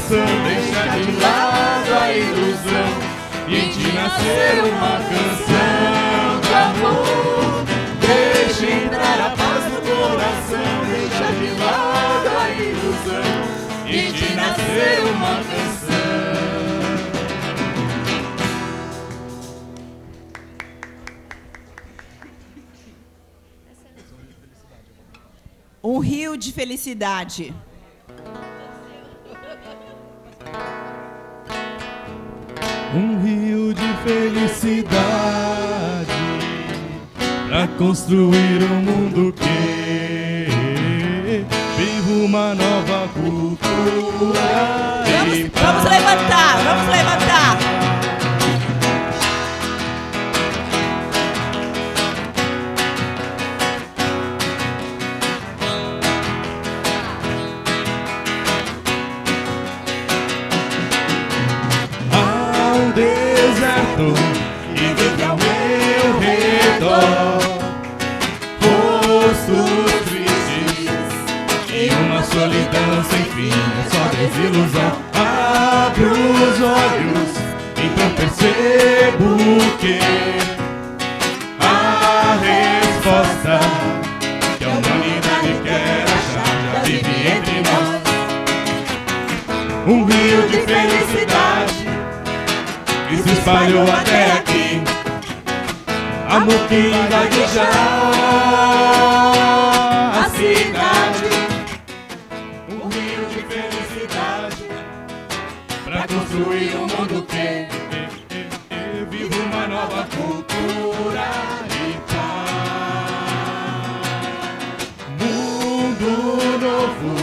coração, deixa de lado a ilusão e te nascer uma canção de amor. Deixa entrar a paz no coração, deixa de lado a ilusão e te nascer uma canção. Um rio de felicidade. Um rio de felicidade pra construir um mundo que viva uma nova cultura. Vamos levantar, vamos levantar. Deserto e vive ao meu redor, rostos tristes e uma solidão sem fim, é só desilusão. Abro os olhos, então percebo que a resposta que a humanidade quer achar já vive entre nós. Um rio de felicidade que se espalhou até aqui, amor que invade já a cidade. Um rio de felicidade pra construir um mundo que vive uma nova cultura de paz. Mundo novo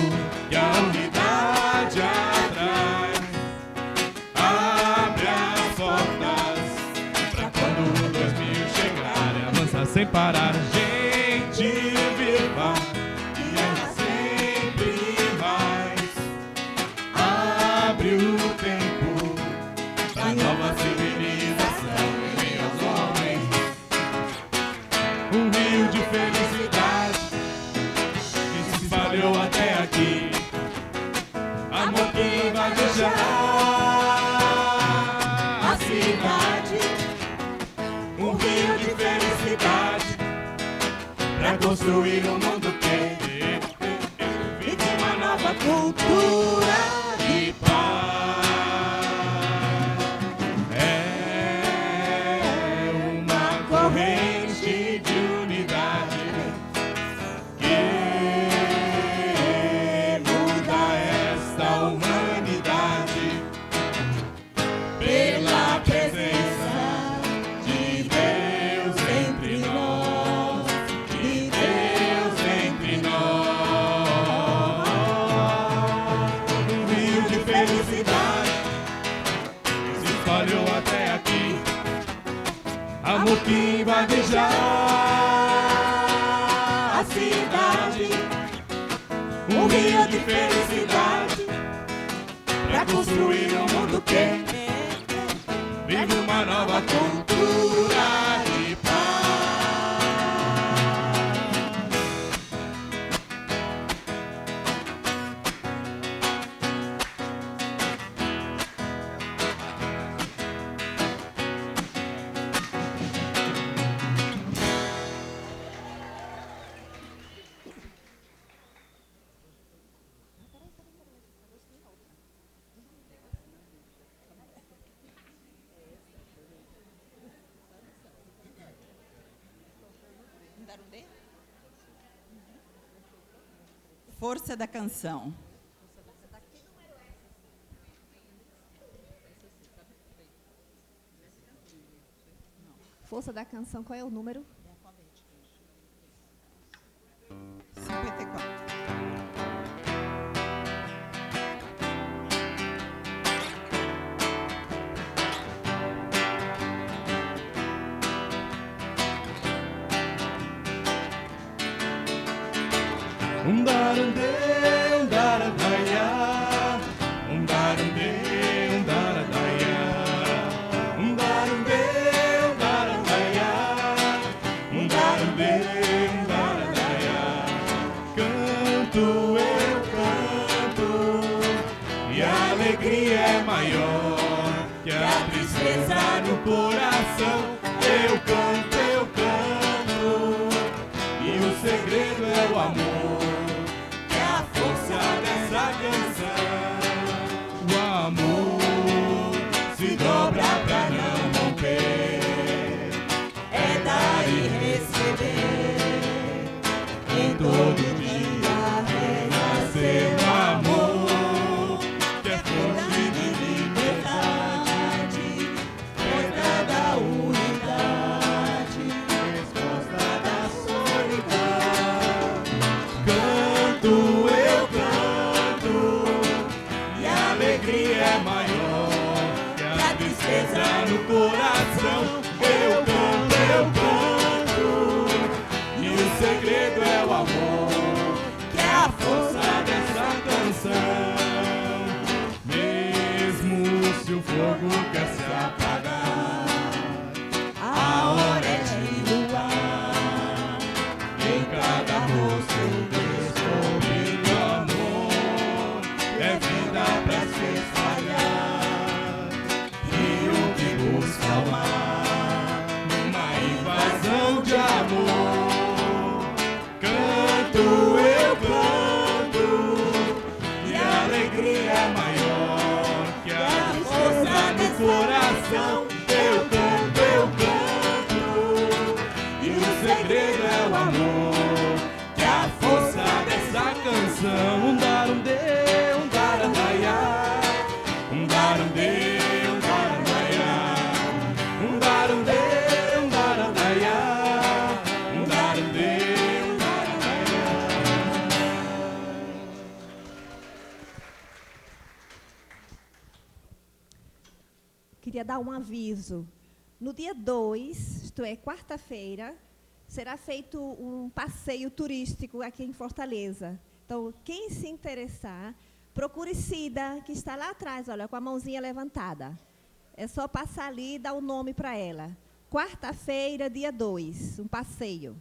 que a unidade atrai. Sem parar, gente viva e ainda sempre mais. Abre o tempo da nova civilização em meio aos homens. Um rio de felicidade que se espalhou até aqui, amor que invade já a cidade. Um rio de felicidade pra construir um mundo que vive uma nova cultura de paz. É uma corrente de unidade que muda esta humanidade pela presença de Deus entre nós, de Deus entre nós. Um rio de felicidade se espalhou até aqui, amor que invade já a cidade. Um rio de felicidade pra construir um mundo que vive uma nova cultura de paz. Força da canção. Força da canção, qual é o número? 54. alegria é maior que a tristeza no coração. Eu canto, e o segredo é o amor, que é a força dessa canção. O amor se dobra pra não romper, é dar e receber, em todo dia renascer o amor, que é fonte de liberdade, porta da unidade, resposta da solidão. Canto, eu canto, e a alegria é maior que a tristeza no coração. Eu canto, e o segredo é o amor, que é a força dessa canção. Mesmo se o fogo quer se apagar, a hora é de luar. Em cada rosto eu descobri o amor, é vida pra se espalhar. Rio que busca o mar, uma invasão de amor. Canto, eu canto, e a alegria é maior que a força no coração. Eu canto, e o segredo é o amor, que é a força dessa canção. Um darundê, um darandaiá, um darundê, um darandaiá, um darundê, um darandaiá, um darundê, um darandaiá. Queria dar um aviso. No dia 2, isto é, quarta-feira, será feito um passeio turístico aqui em Fortaleza. Então, quem se interessar, procure Cida, que está lá atrás, olha, com a mãozinha levantada. É só passar ali e dar o nome para ela. Quarta-feira, dia 2, um passeio.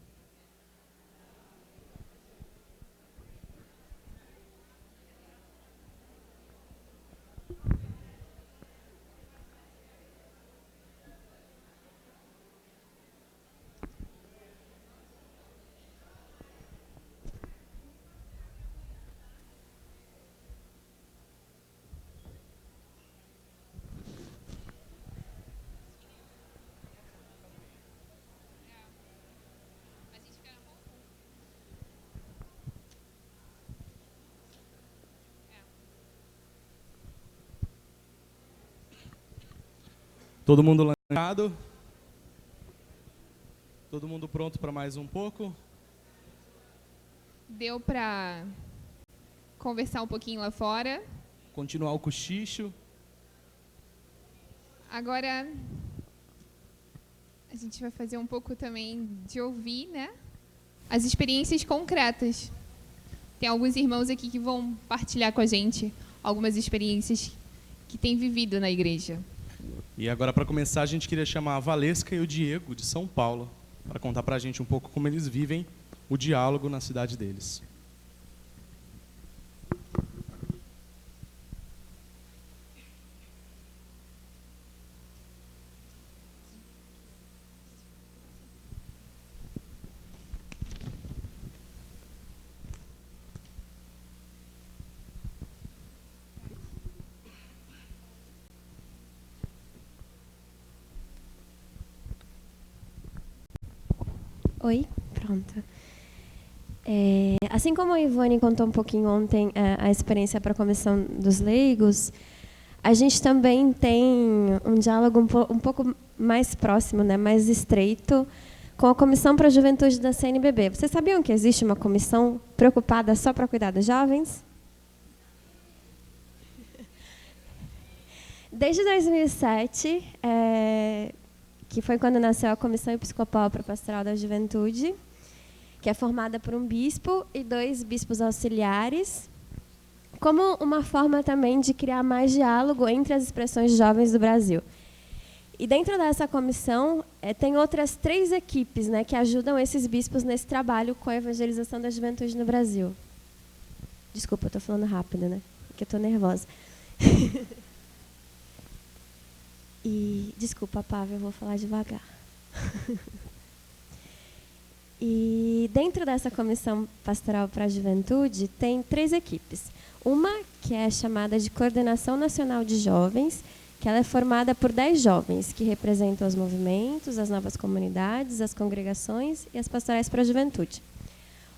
Todo mundo lançado? Todo mundo pronto para mais um pouco? Deu para conversar um pouquinho lá fora. Continuar o cochicho. Agora a gente vai fazer um pouco também de ouvir, né? As experiências concretas. Tem alguns irmãos aqui que vão partilhar com a gente algumas experiências que têm vivido na igreja. E agora, para começar, a gente queria chamar a Valesca e o Diego, de São Paulo, para contar para a gente um pouco como eles vivem o diálogo na cidade deles. Oi, pronto. Assim como a Ivone contou um pouquinho ontem a experiência para a Comissão dos Leigos, a gente também tem um diálogo um pouco mais próximo, né, mais estreito, com a Comissão para a Juventude da CNBB. Vocês sabiam que existe uma comissão preocupada só para cuidar dos jovens? Desde 2007, que foi quando nasceu a Comissão Episcopal para a Pastoral da Juventude, que é formada por um bispo e 2 bispos auxiliares, como uma forma também de criar mais diálogo entre as expressões jovens do Brasil. E dentro dessa comissão, tem outras 3 equipes, né, que ajudam esses bispos nesse trabalho com a evangelização da juventude no Brasil. Desculpa, eu estou falando rápido, né? Porque eu estou nervosa. E, desculpa, Pavel, eu vou falar devagar. E dentro dessa Comissão Pastoral para a Juventude, tem 3 equipes. Uma que é chamada de Coordenação Nacional de Jovens, que ela é formada por 10 jovens, que representam os movimentos, as novas comunidades, as congregações e as pastorais para a juventude.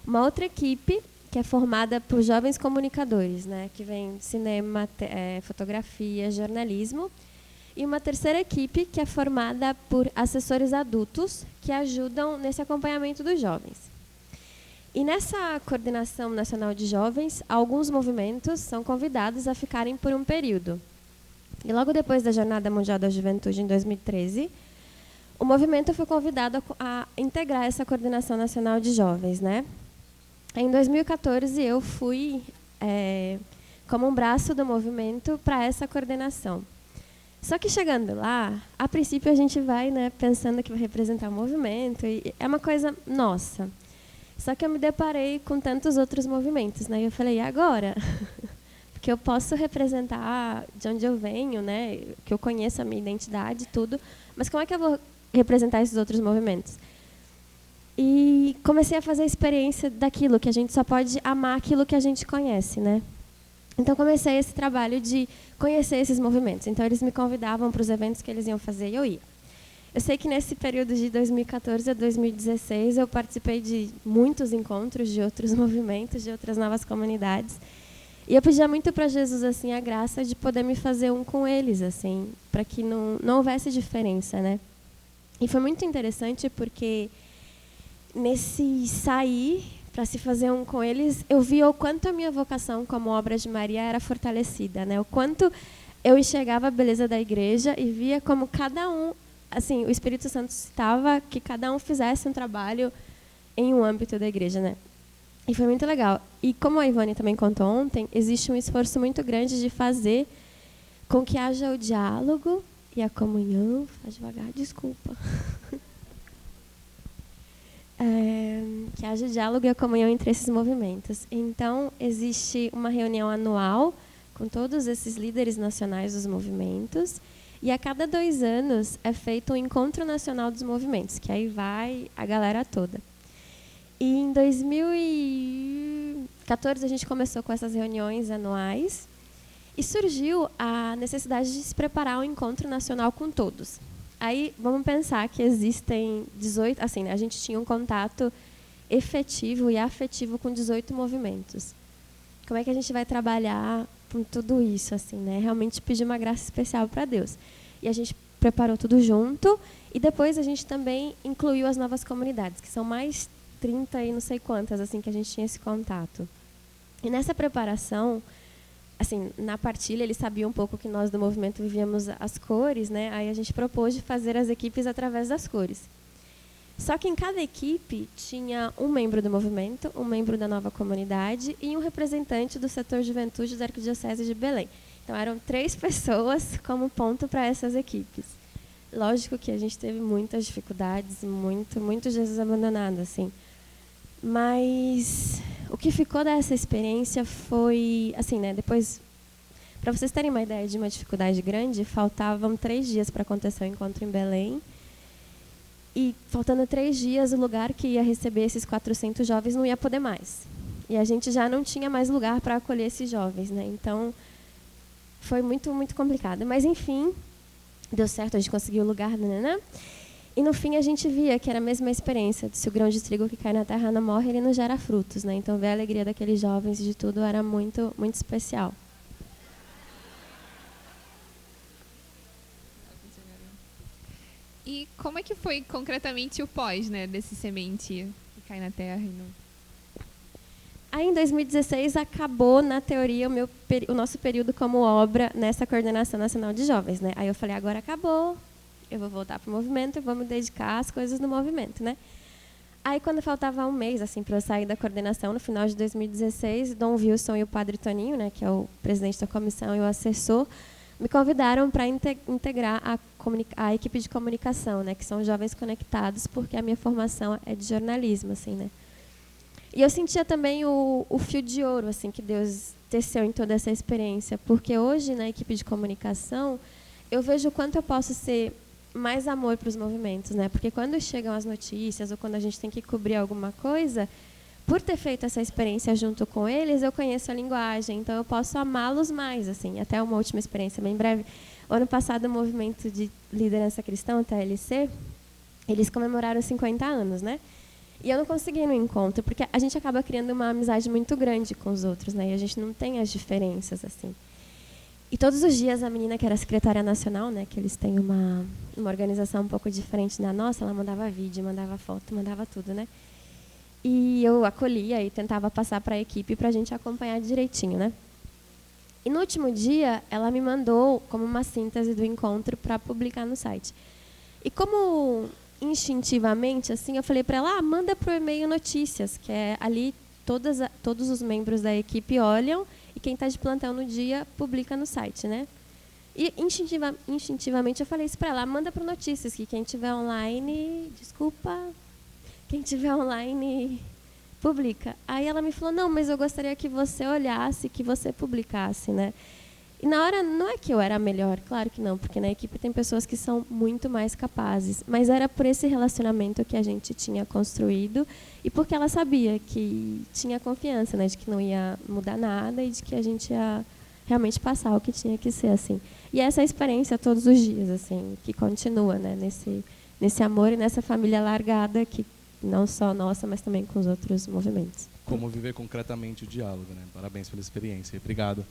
Uma outra equipe, que é formada por jovens comunicadores, né, que vem cinema, fotografia, jornalismo. E uma terceira equipe, que é formada por assessores adultos, que ajudam nesse acompanhamento dos jovens. E nessa Coordenação Nacional de Jovens, alguns movimentos são convidados a ficarem por um período. E logo depois da Jornada Mundial da Juventude, em 2013, o movimento foi convidado a integrar essa Coordenação Nacional de Jovens, né? Em 2014, eu fui como um braço do movimento para essa coordenação. Só que chegando lá, a princípio a gente vai, né, pensando que vai representar o movimento, e é uma coisa nossa. Só que eu me deparei com tantos outros movimentos, né? E eu falei, e agora? Porque eu posso representar de onde eu venho, né? Que eu conheço a minha identidade e tudo, mas como é que eu vou representar esses outros movimentos? E comecei a fazer a experiência daquilo, que a gente só pode amar aquilo que a gente conhece, né? Então, comecei esse trabalho de conhecer esses movimentos. Então, eles me convidavam para os eventos que eles iam fazer e eu ia. Eu sei que nesse período de 2014 a 2016, eu participei de muitos encontros de outros movimentos, de outras novas comunidades. E eu pedia muito para Jesus assim, a graça de poder me fazer um com eles, assim, para que não houvesse diferença, né? E foi muito interessante porque nesse sair para se fazer um com eles, eu vi o quanto a minha vocação como obra de Maria era fortalecida, né? O quanto eu enxergava a beleza da igreja e via como cada um, assim, o Espírito Santo citava que cada um fizesse um trabalho em um âmbito da igreja, né? E foi muito legal. E como a Ivone também contou ontem, existe um esforço muito grande de fazer com que haja o diálogo e a comunhão. Faz devagar, desculpa. Que haja diálogo e a comunhão entre esses movimentos. Então, existe uma reunião anual com todos esses líderes nacionais dos movimentos, e a cada 2 anos é feito um encontro nacional dos movimentos, que aí vai a galera toda. E em 2014 a gente começou com essas reuniões anuais, e surgiu a necessidade de se preparar um encontro nacional com todos. Aí, vamos pensar que existem 18... Assim, a gente tinha um contato efetivo e afetivo com 18 movimentos. Como é que a gente vai trabalhar com tudo isso, assim, né? Realmente pedir uma graça especial para Deus. E a gente preparou tudo junto, e depois a gente também incluiu as novas comunidades, que são mais 30 e não sei quantas, assim, que a gente tinha esse contato. E nessa preparação, assim, na partilha, eles sabiam um pouco que nós do movimento vivíamos as cores, né? Aí a gente propôs de fazer as equipes através das cores. Só que em cada equipe tinha um membro do movimento, um membro da nova comunidade e um representante do setor juventude da Arquidiocese de Belém. Então, eram 3 pessoas como ponto para essas equipes. Lógico que a gente teve muitas dificuldades, muito Jesus abandonado, assim. Mas o que ficou dessa experiência foi, assim, né, depois, para vocês terem uma ideia de uma dificuldade grande, faltavam 3 dias para acontecer o encontro em Belém. E, faltando 3 dias, o lugar que ia receber esses 400 jovens não ia poder mais. E a gente já não tinha mais lugar para acolher esses jovens, né? Então, foi muito, muito complicado. Mas, enfim, deu certo, a gente conseguiu o lugar, né? E, no fim, a gente via que era a mesma experiência. Se o grão de trigo que cai na terra não morre, ele não gera frutos, né? Então, ver a alegria daqueles jovens e de tudo era muito, muito especial. E como é que foi concretamente o pós, né, desse semente que cai na terra? Aí, em 2016, acabou, na teoria, o nosso período como obra nessa Coordenação Nacional de Jovens, né? Aí eu falei, agora acabou, eu vou voltar para o movimento e vou me dedicar às coisas do movimento, né? Aí, quando faltava um mês, assim, para eu sair da coordenação, no final de 2016, Dom Wilson e o Padre Toninho, né, que é o presidente da comissão e o assessor, me convidaram para integrar a equipe de comunicação, né, que são jovens conectados, porque a minha formação é de jornalismo, assim, né. E eu sentia também o fio de ouro assim que Deus teceu em toda essa experiência, porque hoje na equipe de comunicação eu vejo o quanto eu posso ser mais amor para os movimentos, né? Porque quando chegam as notícias ou quando a gente tem que cobrir alguma coisa, por ter feito essa experiência junto com eles, eu conheço a linguagem, então eu posso amá-los mais, assim. Até uma última experiência bem breve. O ano passado, o Movimento de Liderança Cristã, o TLC, eles comemoraram 50 anos, né? E eu não consegui ir no encontro, porque a gente acaba criando uma amizade muito grande com os outros, né? E a gente não tem as diferenças, assim. E todos os dias a menina que era secretária nacional, né, que eles têm uma organização um pouco diferente da nossa, ela mandava vídeo, mandava foto, mandava tudo, né? E eu acolhia e tentava passar para a equipe para a gente acompanhar direitinho, né? E no último dia, ela me mandou como uma síntese do encontro para publicar no site. E como instintivamente, assim, eu falei para ela, manda para o e-mail notícias, que é ali todos os membros da equipe olham e quem está de plantão no dia publica no site, né? E instintivamente eu falei isso para ela, manda para notícias, que quem tiver online, quem tiver online publica. Aí ela me falou, não, mas eu gostaria que você olhasse, que você publicasse, né? E na hora, não é que eu era melhor, claro que não, porque na equipe tem pessoas que são muito mais capazes, mas era por esse relacionamento que a gente tinha construído e porque ela sabia que tinha confiança, né, de que não ia mudar nada e de que a gente ia realmente passar o que tinha que ser, assim. E essa experiência todos os dias, assim, que continua, né, nesse amor e nessa família largada, que não só nossa, mas também com os outros movimentos. Como viver concretamente o diálogo, né? Parabéns pela experiência. Obrigado.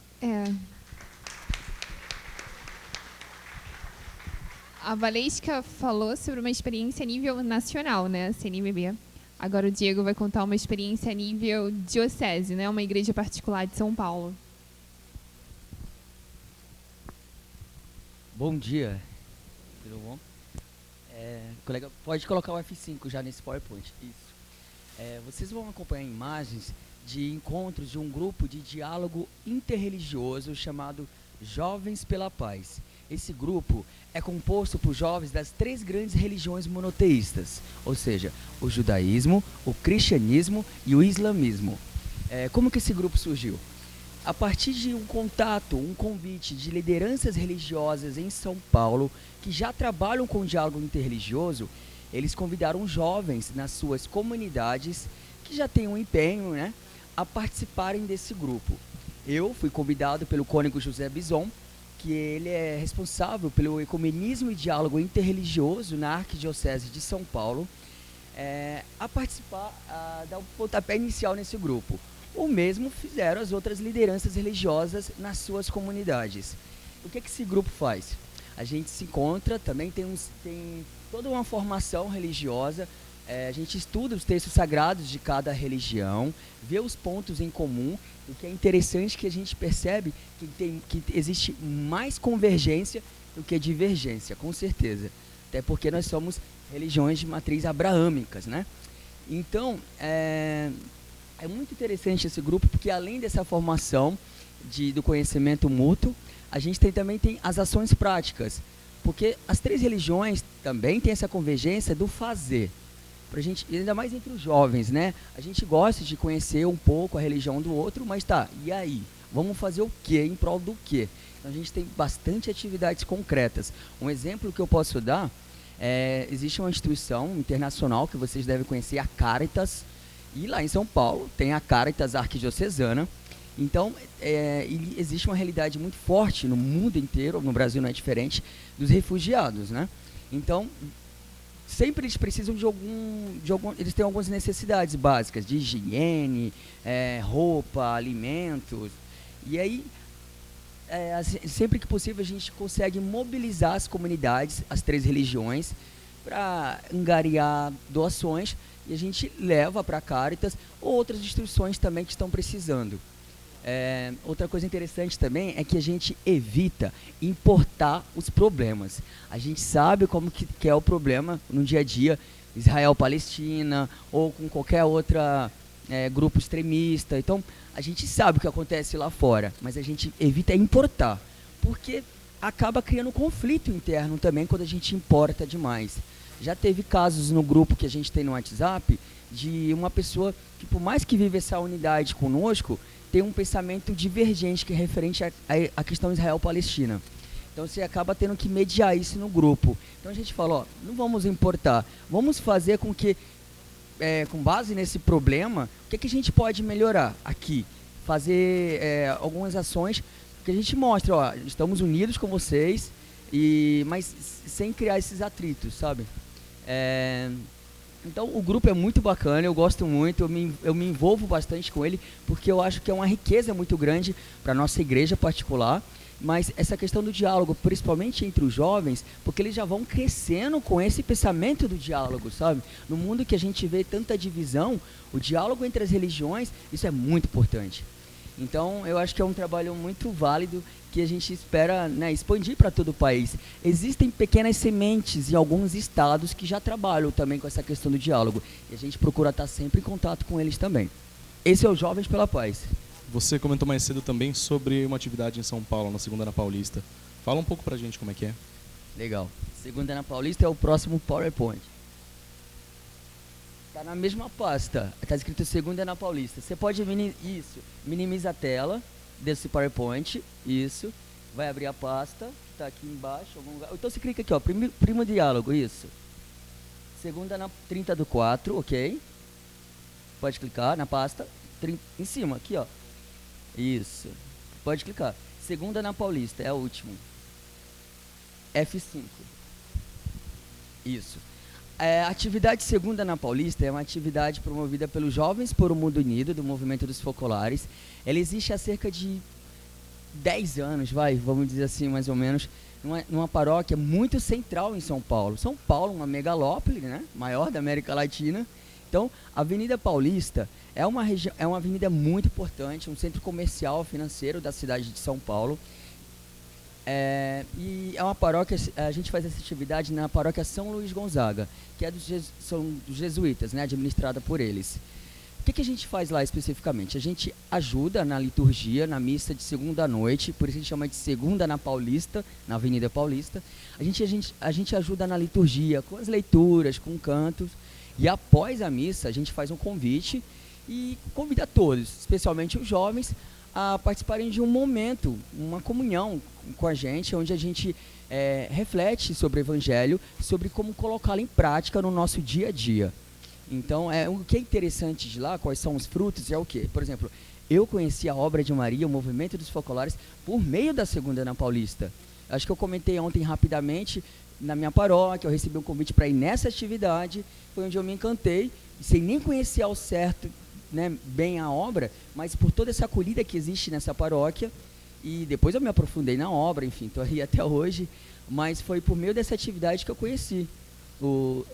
A Valesca falou sobre uma experiência a nível nacional, né, CNBB. Agora o Diego vai contar uma experiência a nível diocese, né, uma igreja particular de São Paulo. Bom dia. Tudo bom? Colega, pode colocar o F5 já nesse PowerPoint. Isso. Vocês vão acompanhar imagens de encontros de um grupo de diálogo interreligioso chamado Jovens pela Paz. Esse grupo é composto por jovens das 3 grandes religiões monoteístas, ou seja, o judaísmo, o cristianismo e o islamismo. Como que esse grupo surgiu? A partir de um contato, um convite de lideranças religiosas em São Paulo, que já trabalham com o diálogo interreligioso, eles convidaram jovens nas suas comunidades, que já têm um empenho, né, a participarem desse grupo. Eu fui convidado pelo cônego José Bison, que ele é responsável pelo ecumenismo e diálogo interreligioso na Arquidiocese de São Paulo, a participar, a dar um pontapé inicial nesse grupo. O mesmo fizeram as outras lideranças religiosas nas suas comunidades. O que esse grupo faz? A gente se encontra, também tem toda uma formação religiosa, a gente estuda os textos sagrados de cada religião, vê os pontos em comum. O que é interessante é que a gente percebe que existe mais convergência do que divergência, com certeza. Até porque nós somos religiões de matriz abraâmicas, né? Então, é muito interessante esse grupo, porque além dessa formação do conhecimento mútuo, a gente também tem as ações práticas. Porque as 3 religiões também têm essa convergência do fazer. Pra gente, ainda mais entre os jovens, né? A gente gosta de conhecer um pouco a religião do outro, mas tá, e aí? Vamos fazer o quê? Em prol do quê? Então a gente tem bastante atividades concretas. Um exemplo que eu posso dar, existe uma instituição internacional que vocês devem conhecer, a Caritas, e lá em São Paulo tem a Caritas Arquidiocesana. Então, existe uma realidade muito forte no mundo inteiro, no Brasil não é diferente, dos refugiados, né? Então, sempre eles precisam eles têm algumas necessidades básicas de higiene, roupa, alimentos. E aí, sempre que possível, a gente consegue mobilizar as comunidades, as 3 religiões, para angariar doações, e a gente leva para a Caritas ou outras instituições também que estão precisando. Outra coisa interessante também é que a gente evita importar os problemas. A gente sabe como que é o problema no dia a dia, Israel-Palestina ou com qualquer outra grupo extremista. Então, a gente sabe o que acontece lá fora, mas a gente evita importar, porque acaba criando conflito interno também quando a gente importa demais. Já teve casos no grupo que a gente tem no WhatsApp de uma pessoa que, por mais que vive essa unidade conosco, tem um pensamento divergente que é referente à questão Israel-Palestina. Então você acaba tendo que mediar isso no grupo. Então a gente fala, ó, não vamos importar, vamos fazer com que, com base nesse problema, o que a gente pode melhorar aqui? Fazer algumas ações que a gente mostra, ó, estamos unidos com vocês, mas sem criar esses atritos, sabe? Então o grupo é muito bacana, eu gosto muito, eu me envolvo bastante com ele, porque eu acho que é uma riqueza muito grande para a nossa igreja particular, mas essa questão do diálogo, principalmente entre os jovens, porque eles já vão crescendo com esse pensamento do diálogo, sabe? No mundo que a gente vê tanta divisão, o diálogo entre as religiões, isso é muito importante. Então, eu acho que é um trabalho muito válido que a gente espera, né, expandir para todo o país. Existem pequenas sementes em alguns estados que já trabalham também com essa questão do diálogo. E a gente procura estar sempre em contato com eles também. Esse é o Jovens pela Paz. Você comentou mais cedo também sobre uma atividade em São Paulo, na Segunda na Paulista. Fala um pouco pra gente como é que é. Legal. Segunda na Paulista é o próximo PowerPoint. Tá na mesma pasta. Tá escrito Segunda na Paulista. Você pode minimiza a tela desse PowerPoint. Isso. Vai abrir a pasta. Tá aqui embaixo. Algum lugar. Então você clica aqui, ó. Primo diálogo. Isso. Segunda na 30/4. Ok. Pode clicar na pasta. Em cima, aqui, ó. Isso. Pode clicar. Segunda na Paulista, é o último. F5. Isso. A atividade Segunda na Paulista é uma atividade promovida pelos Jovens por um Mundo Unido, do Movimento dos Focolares. Ela existe há cerca de 10 anos, vamos dizer assim, mais ou menos, numa paróquia muito central em São Paulo. São Paulo, uma megalópole, né? Maior da América Latina. Então, a Avenida Paulista é uma avenida muito importante, um centro comercial financeiro da cidade de São Paulo. E é uma paróquia, a gente faz essa atividade na paróquia São Luís Gonzaga, que são dos jesuítas, né, administrada por eles. O que a gente faz lá especificamente? A gente ajuda na liturgia, na missa de segunda à noite, por isso a gente chama de Segunda na Paulista, na Avenida Paulista. A gente ajuda na liturgia, com as leituras, com cantos. E após a missa, a gente faz um convite e convida todos, especialmente os jovens, a participarem de um momento, uma comunhão com a gente, onde a gente reflete sobre o Evangelho, sobre como colocá-lo em prática no nosso dia a dia. Então, o que é interessante de lá, quais são os frutos, é o quê? Por exemplo, eu conheci a obra de Maria, o Movimento dos Focolares, por meio da Segunda na Paulista. Acho que eu comentei ontem rapidamente, na minha paróquia, eu recebi um convite para ir nessa atividade, foi onde eu me encantei, sem nem conhecer ao certo, né, bem a obra, mas por toda essa acolhida que existe nessa paróquia, e depois eu me aprofundei na obra, enfim, estou aí até hoje, mas foi por meio dessa atividade que eu conheci o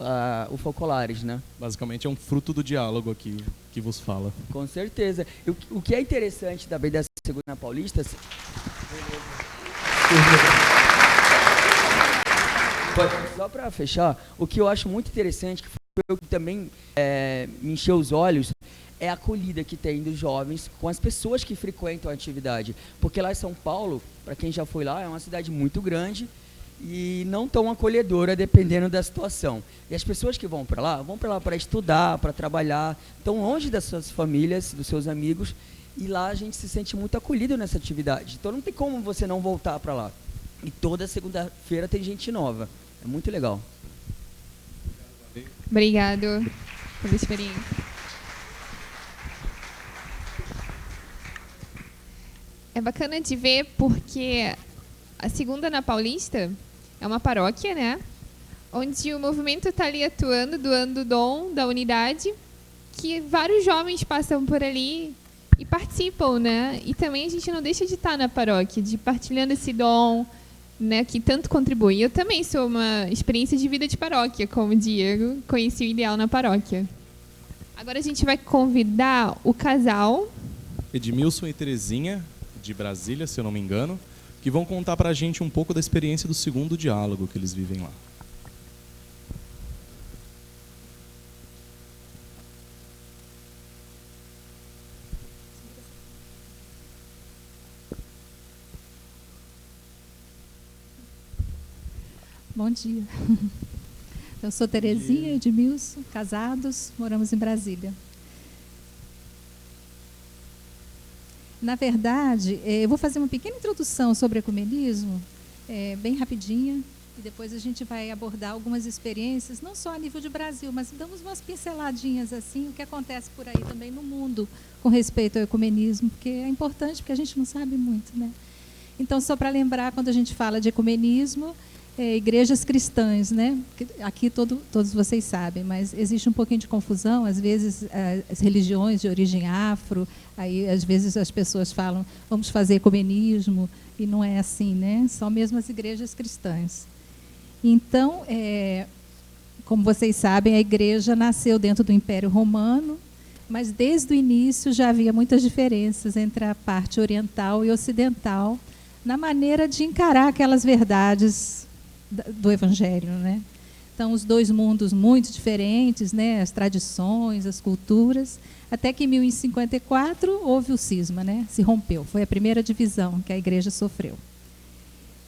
Focolares, né? Basicamente é um fruto do diálogo aqui que vos fala. Com certeza. O que é interessante também da Segunda Paulista... Só para fechar, o que eu acho muito interessante, que foi o que também me encheu os olhos, é a acolhida que tem dos jovens com as pessoas que frequentam a atividade. Porque lá em São Paulo, para quem já foi lá, é uma cidade muito grande e não tão acolhedora, dependendo da situação. E as pessoas que vão para lá para estudar, para trabalhar, estão longe das suas famílias, dos seus amigos, e lá a gente se sente muito acolhido nessa atividade. Então não tem como você não voltar para lá. E toda segunda-feira tem gente nova. É muito legal. Obrigado pela experiência. É bacana de ver porque a Segunda na Paulista é uma paróquia, né? Onde o movimento está ali atuando, doando o dom da unidade, que vários jovens passam por ali e participam, né? E também a gente não deixa de estar na paróquia, de partilhando esse dom, né, que tanto contribui. Eu também sou uma experiência de vida de paróquia, como o Diego, conheci o Ideal na paróquia. Agora a gente vai convidar o casal Edmilson e Terezinha, de Brasília, se eu não me engano, que vão contar pra gente um pouco da experiência do segundo diálogo que eles vivem lá. Bom dia. Eu sou Terezinha e Edmilson, casados, moramos em Brasília. Na verdade, eu vou fazer uma pequena introdução sobre ecumenismo, bem rapidinha, e depois a gente vai abordar algumas experiências, não só a nível de Brasil, mas damos umas pinceladinhas assim, o que acontece por aí também no mundo com respeito ao ecumenismo, porque é importante, porque a gente não sabe muito, né? Então, só para lembrar, quando a gente fala de ecumenismo, igrejas cristãs, né? Aqui todos vocês sabem, mas existe um pouquinho de confusão, às vezes as religiões de origem afro, aí às vezes as pessoas falam, vamos fazer ecumenismo, e não é assim, né? São mesmo as igrejas cristãs. Então, como vocês sabem, a igreja nasceu dentro do Império Romano, mas desde o início já havia muitas diferenças entre a parte oriental e ocidental na maneira de encarar aquelas verdades do Evangelho, né? Então, os dois mundos muito diferentes, né? As tradições, as culturas, até que em 1154 houve o cisma, né? Se rompeu, foi a primeira divisão que a igreja sofreu.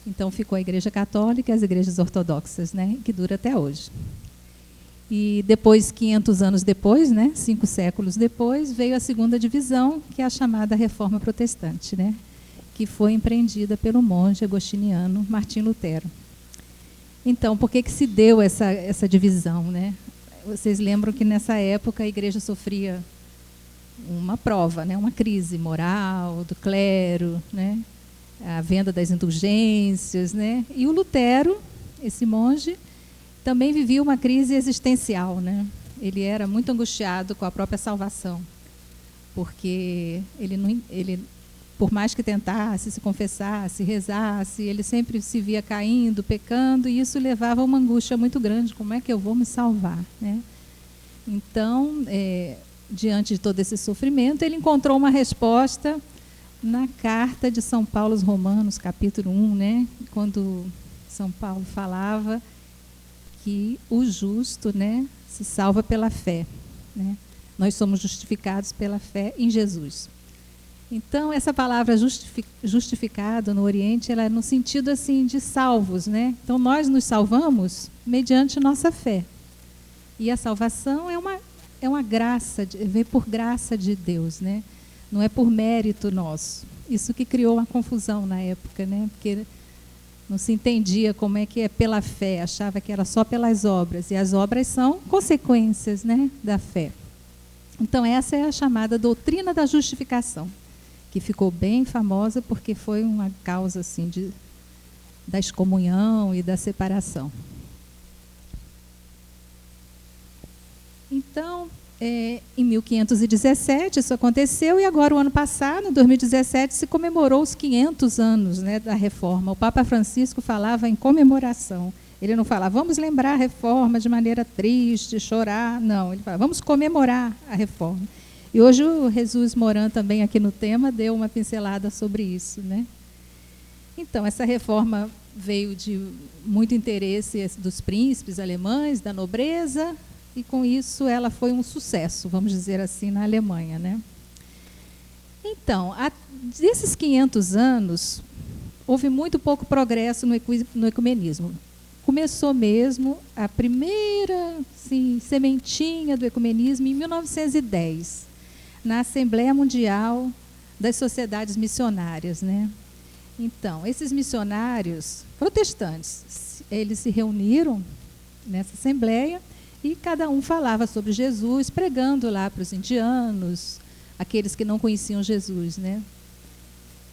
Então, ficou a Igreja Católica e as igrejas ortodoxas, né? Que dura até hoje. E depois, 500 anos depois, né? 5 séculos depois, veio a segunda divisão, que é a chamada Reforma Protestante, né? Que foi empreendida pelo monge agostiniano Martim Lutero. Então, por que se deu essa divisão, né? Vocês lembram que nessa época a igreja sofria uma prova, né? Uma crise moral do clero, né? A venda das indulgências, né? E o Lutero, esse monge, também vivia uma crise existencial, né? Ele era muito angustiado com a própria salvação, porque ele por mais que tentasse, se confessasse, rezasse, ele sempre se via caindo, pecando, e isso levava a uma angústia muito grande. Como é que eu vou me salvar, né? Então, diante de todo esse sofrimento, ele encontrou uma resposta na carta de São Paulo aos Romanos, capítulo 1, né? Quando São Paulo falava que o justo, né, se salva pela fé, né? Nós somos justificados pela fé em Jesus. Então, essa palavra justificado no Oriente, ela é no sentido assim de salvos, né? Então, nós nos salvamos mediante nossa fé. E a salvação é uma graça, vem por graça de Deus, né? Não é por mérito nosso. Isso que criou uma confusão na época, né? Porque não se entendia como é que é pela fé, achava que era só pelas obras. E as obras são consequências, né, da fé. Então, essa é a chamada doutrina da justificação, que ficou bem famosa porque foi uma causa assim, da excomunhão e da separação. Então, em 1517 isso aconteceu, e agora, o ano passado, em 2017, se comemorou os 500 anos, né, da Reforma. O Papa Francisco falava em comemoração. Ele não falava, vamos lembrar a Reforma de maneira triste, chorar. Não, ele falava, vamos comemorar a Reforma. E hoje o Jesus Moran, também aqui no tema, deu uma pincelada sobre isso, né? Então, essa reforma veio de muito interesse dos príncipes alemães, da nobreza, e com isso ela foi um sucesso, vamos dizer assim, na Alemanha, né? Então, desses 500 anos, houve muito pouco progresso no ecumenismo. Começou mesmo a primeira sementinha do ecumenismo em 1910, na Assembleia Mundial das Sociedades Missionárias, né? Então, esses missionários protestantes, eles se reuniram nessa assembleia e cada um falava sobre Jesus, pregando lá para os indianos, aqueles que não conheciam Jesus, né?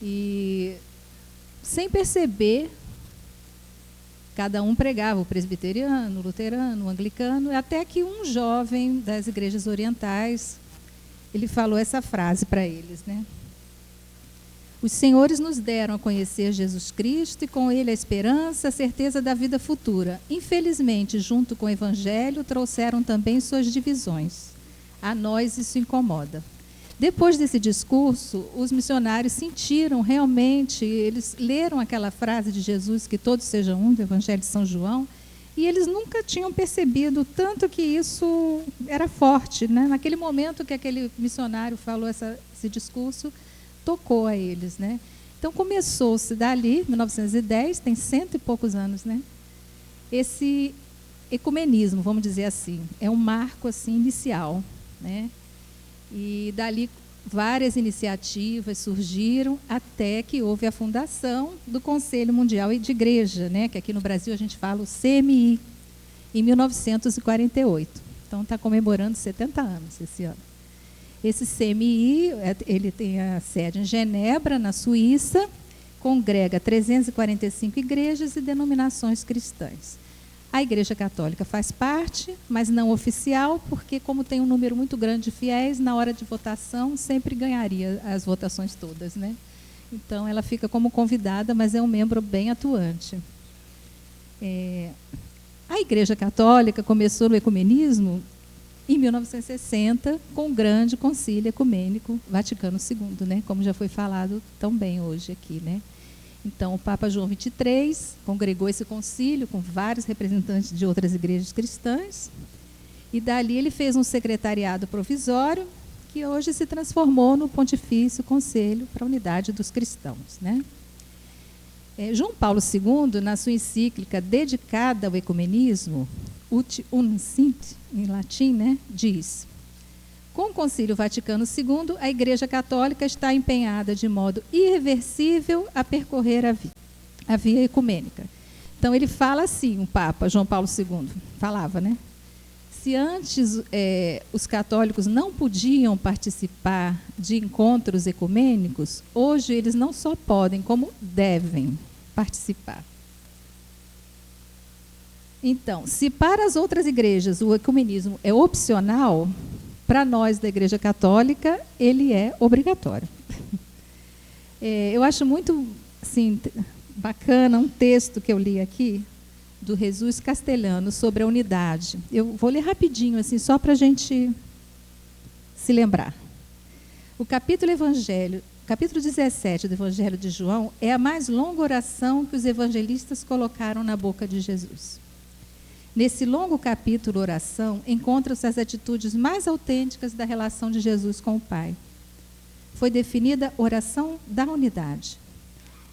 E, sem perceber, cada um pregava, o presbiteriano, o luterano, o anglicano, até que um jovem das igrejas orientais, ele falou essa frase para eles, né? Os senhores nos deram a conhecer Jesus Cristo e com ele a esperança, a certeza da vida futura. Infelizmente, junto com o Evangelho, trouxeram também suas divisões. A nós isso incomoda. Depois desse discurso, os missionários sentiram realmente, eles leram aquela frase de Jesus, que todos sejam um, do Evangelho de São João, e eles nunca tinham percebido tanto que isso era forte, né? Naquele momento que aquele missionário falou esse discurso, tocou a eles, né? Então começou-se dali, 1910, tem 100 e poucos anos, né? ecumenismo, vamos dizer assim. É um marco assim inicial, né? E dali várias iniciativas surgiram até que houve a fundação do Conselho Mundial de Igreja, né? Que aqui no Brasil a gente fala o CMI, em 1948. Então está comemorando 70 anos esse ano. Esse CMI, ele tem a sede em Genebra, na Suíça, congrega 345 igrejas e denominações cristãs. A Igreja Católica faz parte, mas não oficial, porque como tem um número muito grande de fiéis, na hora de votação sempre ganharia as votações todas, né? Então ela fica como convidada, mas é um membro bem atuante. A Igreja Católica começou no ecumenismo em 1960, com o grande concílio ecumênico Vaticano II, né? Como já foi falado tão bem hoje aqui, né? Então, o Papa João XXIII congregou esse concílio com vários representantes de outras igrejas cristãs, e dali ele fez um secretariado provisório, que hoje se transformou no Pontifício Conselho para a Unidade dos Cristãos, né? João Paulo II, na sua encíclica dedicada ao ecumenismo, Ut Unsint, em latim, né, diz: com o Concílio Vaticano II, a Igreja Católica está empenhada de modo irreversível a percorrer a via ecumênica. Então, ele fala assim, o Papa João Paulo II falava, né? Se antes os católicos não podiam participar de encontros ecumênicos, hoje eles não só podem, como devem participar. Então, se para as outras igrejas o ecumenismo é opcional, para nós da Igreja Católica ele é obrigatório. Eu acho muito assim, bacana um texto que eu li aqui, do Jesus Castelhano, sobre a unidade. Eu vou ler rapidinho, assim, só para a gente se lembrar. O capítulo 17 do Evangelho de João é a mais longa oração que os evangelistas colocaram na boca de Jesus. Nesse longo capítulo, oração, encontram-se as atitudes mais autênticas da relação de Jesus com o Pai. Foi definida oração da unidade.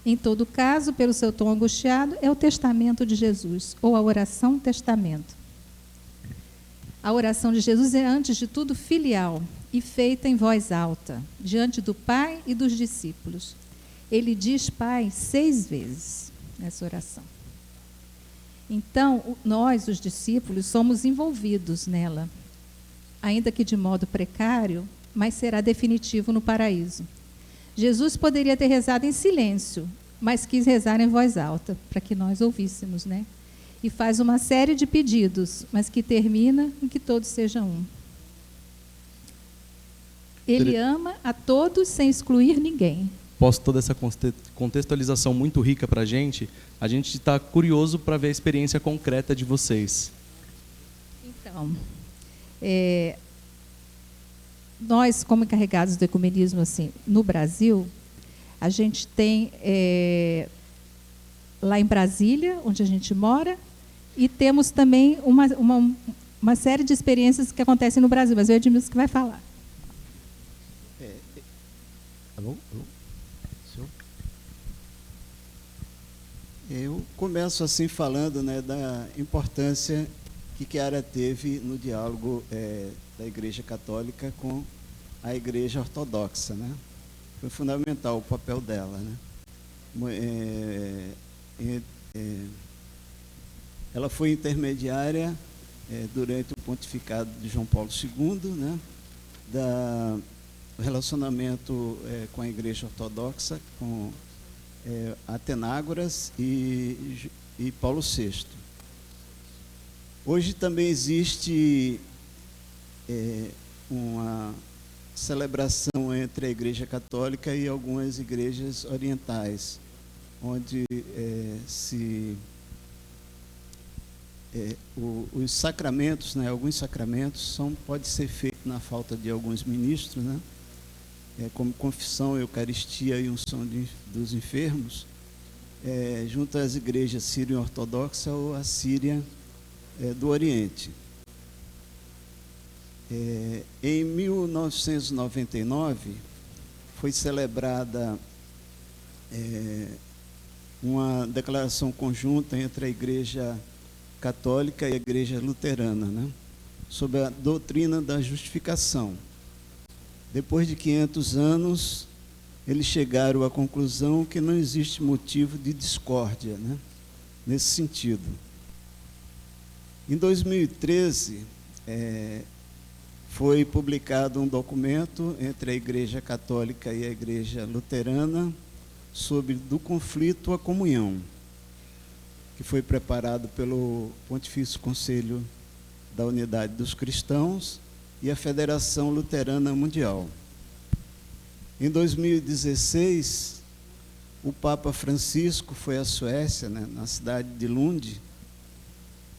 Em todo caso, pelo seu tom angustiado, é o testamento de Jesus, ou a oração testamento. A oração de Jesus é, antes de tudo, filial e feita em voz alta, diante do Pai e dos discípulos. Ele diz Pai 6 vezes nessa oração. Então, nós, os discípulos, somos envolvidos nela, ainda que de modo precário, mas será definitivo no paraíso. Jesus poderia ter rezado em silêncio, mas quis rezar em voz alta, para que nós ouvíssemos, né? E faz uma série de pedidos, mas que termina em que todos sejam um. Ele ama a todos sem excluir ninguém. Após toda essa contextualização muito rica para a gente está curioso para ver a experiência concreta de vocês. Então, nós, como encarregados do ecumenismo assim, no Brasil, a gente tem lá em Brasília, onde a gente mora, e temos também uma série de experiências que acontecem no Brasil, mas é o Edmilson que vai falar. Alô? Eu começo assim falando, né, da importância que Chiara teve no diálogo da Igreja Católica com a Igreja Ortodoxa, né? Foi fundamental o papel dela, né? Ela foi intermediária durante o pontificado de João Paulo II, né, do relacionamento com a Igreja Ortodoxa, com Atenágoras e Paulo VI. Hoje também existe uma celebração entre a Igreja Católica e algumas igrejas orientais, onde os sacramentos, né, alguns sacramentos pode ser feito na falta de alguns ministros, né, como confissão, eucaristia e unção dos enfermos, junto às igrejas sírio-ortodoxa ou a Síria do Oriente. Em 1999, foi celebrada uma declaração conjunta entre a Igreja Católica e a Igreja Luterana, né? Sobre a doutrina da justificação. Depois de 500 anos, eles chegaram à conclusão que não existe motivo de discórdia, né? Nesse sentido. Em 2013, foi publicado um documento entre a Igreja Católica e a Igreja Luterana sobre do conflito à comunhão, que foi preparado pelo Pontifício Conselho da Unidade dos Cristãos e a Federação Luterana Mundial. Em 2016, o Papa Francisco foi à Suécia, né, na cidade de Lund,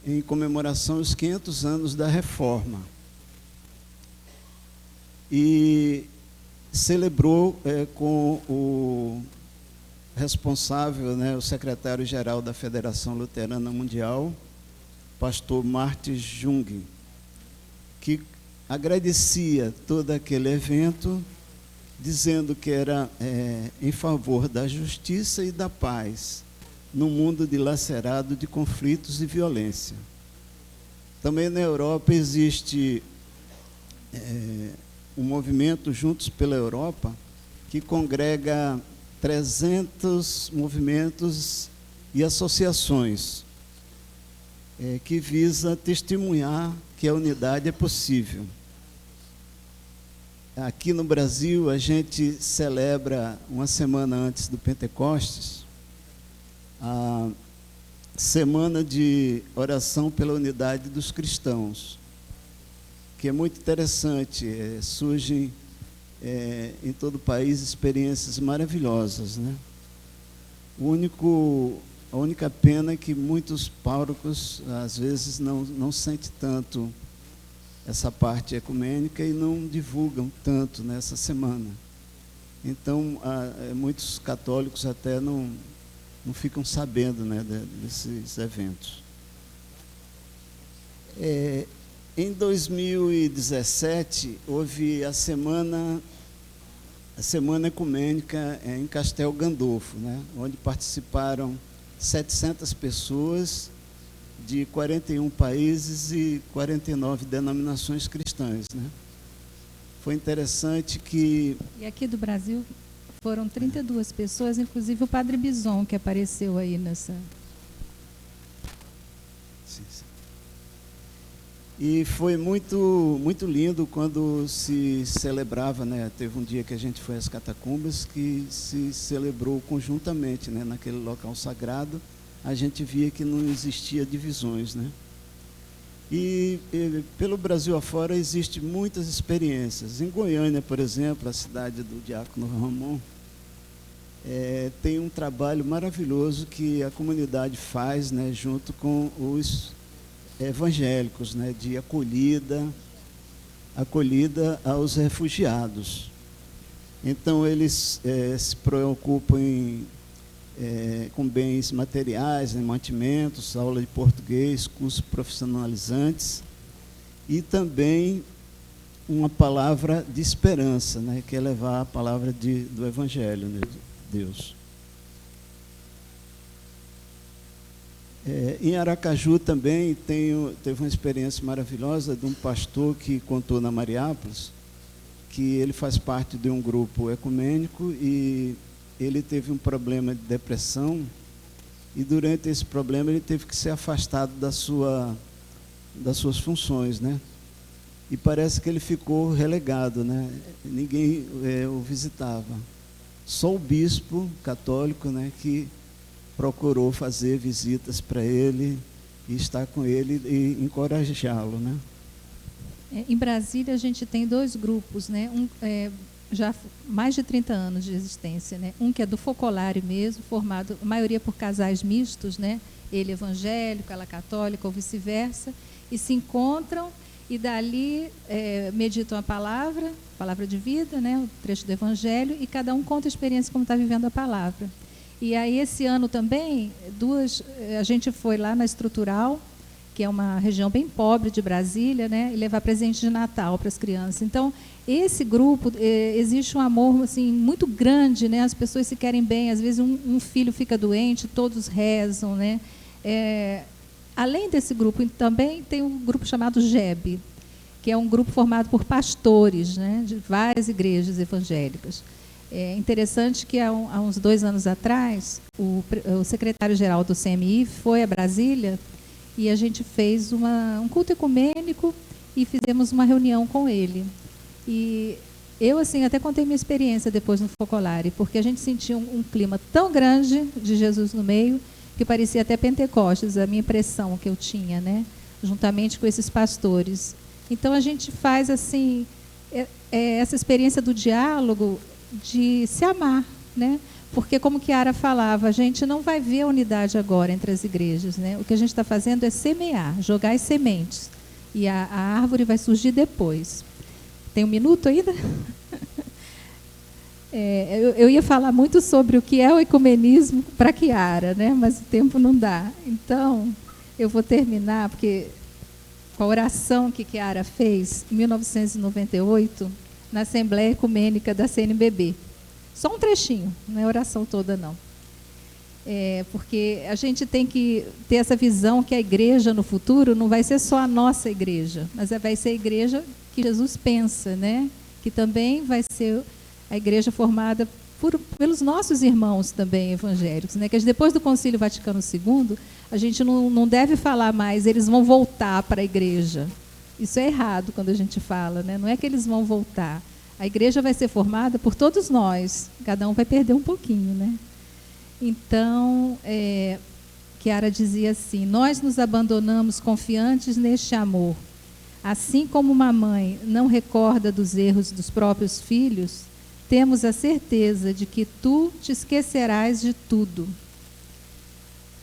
em comemoração aos 500 anos da Reforma. E celebrou com o responsável, né, o secretário-geral da Federação Luterana Mundial, pastor Martin Jung, que agradecia todo aquele evento, dizendo que era em favor da justiça e da paz, num mundo dilacerado de conflitos e violência. Também na Europa existe um movimento Juntos pela Europa, que congrega 300 movimentos e associações, que visa testemunhar que a unidade é possível. Aqui no Brasil, a gente celebra, uma semana antes do Pentecostes, a Semana de Oração pela Unidade dos Cristãos, que é muito interessante. Surgem em todo o país experiências maravilhosas, né? A única pena é que muitos párocos, às vezes, não sentem tanto essa parte ecumênica e não divulgam tanto nessa semana. Então, muitos católicos até não ficam sabendo, né, desses eventos. Em 2017, houve a Semana Ecumênica em Castel Gandolfo, né, onde participaram 700 pessoas de 41 países e 49 denominações cristãs, né? Foi interessante que... E aqui do Brasil foram 32 pessoas, inclusive o Padre Bison, que apareceu aí nessa... Sim. E foi muito, muito lindo quando se celebrava, né? Teve um dia que a gente foi às catacumbas, que se celebrou conjuntamente, né? Naquele local sagrado, a gente via que não existia divisões, né? E pelo Brasil afora existem muitas experiências. Em Goiânia, por exemplo, a cidade do diácono Ramon, tem um trabalho maravilhoso que a comunidade faz, né, junto com os evangélicos, né, de acolhida aos refugiados. Então, eles se preocupam com bens materiais, né, mantimentos, aula de português, cursos profissionalizantes e também uma palavra de esperança, né, que é levar a palavra do Evangelho, né, de Deus. Em Aracaju também teve uma experiência maravilhosa de um pastor que contou na Mariápolis que ele faz parte de um grupo ecumênico e ele teve um problema de depressão e durante esse problema ele teve que ser afastado das suas funções, né? E parece que ele ficou relegado, né? Ninguém o visitava. Só o bispo católico, né, que procurou fazer visitas para ele e estar com ele e encorajá-lo, né? Em Brasília a gente tem 2 grupos, né? Já mais de 30 anos de existência, né? Um que é do Focolare mesmo, formado, a maioria por casais mistos, né? Ele evangélico, ela católica ou vice-versa, e se encontram e dali meditam a palavra de vida, né? O trecho do Evangelho, e cada um conta a experiência como está vivendo a palavra. E aí esse ano também, a gente foi lá na Estrutural, que é uma região bem pobre de Brasília, né, e levar presente de Natal para as crianças. Então, esse grupo, existe um amor assim, muito grande, né, as pessoas se querem bem, às vezes um filho fica doente, todos rezam, né, Além desse grupo, também tem um grupo chamado GEB, que é um grupo formado por pastores, né, de várias igrejas evangélicas. É interessante que há uns 2 anos atrás, o secretário-geral do CMI foi a Brasília e a gente fez um culto ecumênico e fizemos uma reunião com ele. E eu, assim, até contei minha experiência depois no Focolare, porque a gente sentia um clima tão grande de Jesus no meio, que parecia até Pentecostes, a minha impressão que eu tinha, né, juntamente com esses pastores. Então, a gente faz, assim, essa experiência do diálogo, de se amar, né? Porque, como Chiara falava, a gente não vai ver a unidade agora entre as igrejas, né? O que a gente está fazendo é semear, jogar as sementes. E a árvore vai surgir depois. Tem 1 minuto ainda? Eu ia falar muito sobre o que é o ecumenismo para Chiara, né? Mas o tempo não dá. Então, eu vou terminar, porque com a oração que Chiara fez em 1998, na Assembleia Ecumênica da CNBB. Só um trechinho, não é a oração toda, não. Porque a gente tem que ter essa visão que a igreja no futuro não vai ser só a nossa igreja, mas vai ser a igreja que Jesus pensa, né? Que também vai ser a igreja formada pelos nossos irmãos também evangélicos, né? Que depois do Concílio Vaticano II, a gente não deve falar mais, eles vão voltar para a igreja. Isso é errado quando a gente fala, né? Não é que eles vão voltar. A igreja vai ser formada por todos nós, cada um vai perder um pouquinho, né? Então, Chiara dizia assim: nós nos abandonamos confiantes neste amor. Assim como uma mãe não recorda dos erros dos próprios filhos, temos a certeza de que tu te esquecerás de tudo.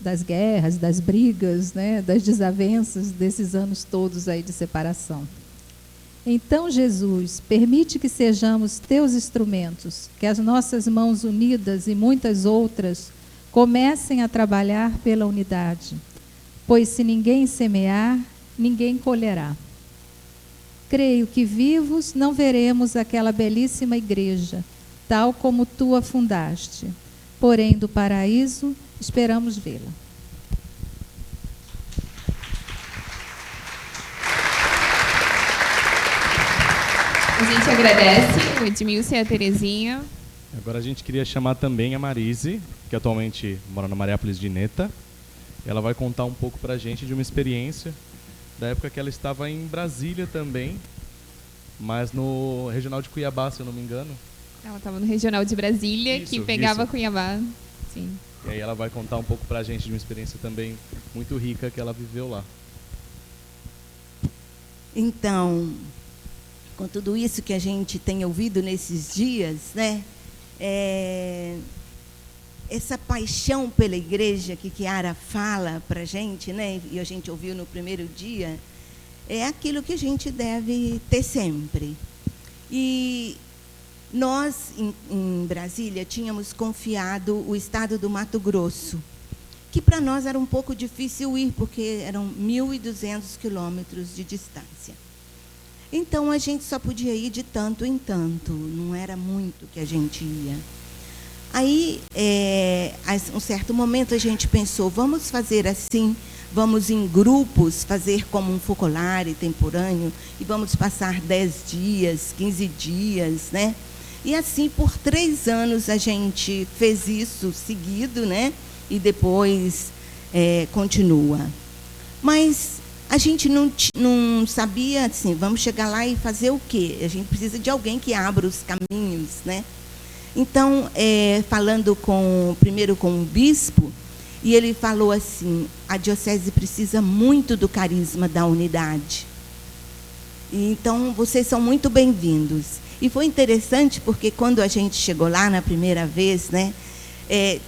Das guerras, das brigas, né, das desavenças desses anos todos aí de separação. Então, Jesus, permite que sejamos teus instrumentos, que as nossas mãos unidas e muitas outras comecem a trabalhar pela unidade, pois se ninguém semear, ninguém colherá. Creio que vivos não veremos aquela belíssima igreja, tal como tu a fundaste, porém do paraíso esperamos vê-la. A gente agradece o Edmilson e a Terezinha. Agora a gente queria chamar também a Marise, que atualmente mora na Mariápolis de Neta. Ela vai contar um pouco pra gente de uma experiência da época que ela estava em Brasília também, mas no Regional de Cuiabá, se eu não me engano. Ela estava no Regional de Brasília, Isso, que pegava isso. Cuiabá. Sim. E aí ela vai contar um pouco pra gente de uma experiência também muito rica que ela viveu lá. Então, com tudo isso que a gente tem ouvido nesses dias, né? Essa paixão pela igreja que Chiara fala para a gente, né? E a gente ouviu no primeiro dia, é aquilo que a gente deve ter sempre. E nós, em Brasília, tínhamos confiado o estado do Mato Grosso, que para nós era um pouco difícil ir, porque eram 1.200 quilômetros de distância. Então, a gente só podia ir de tanto em tanto, não era muito que a gente ia. Aí, a um certo momento, a gente pensou, vamos fazer assim, vamos em grupos, fazer como um focolare temporâneo, e vamos passar 10 dias, 15 dias, né? E assim, por 3 anos, a gente fez isso seguido, né? E depois continua. Mas a gente não sabia, assim, vamos chegar lá e fazer o quê? A gente precisa de alguém que abra os caminhos, né? Então, falando primeiro com o bispo, e ele falou assim, a diocese precisa muito do carisma da unidade. E, então, vocês são muito bem-vindos. E foi interessante porque quando a gente chegou lá na primeira vez, né,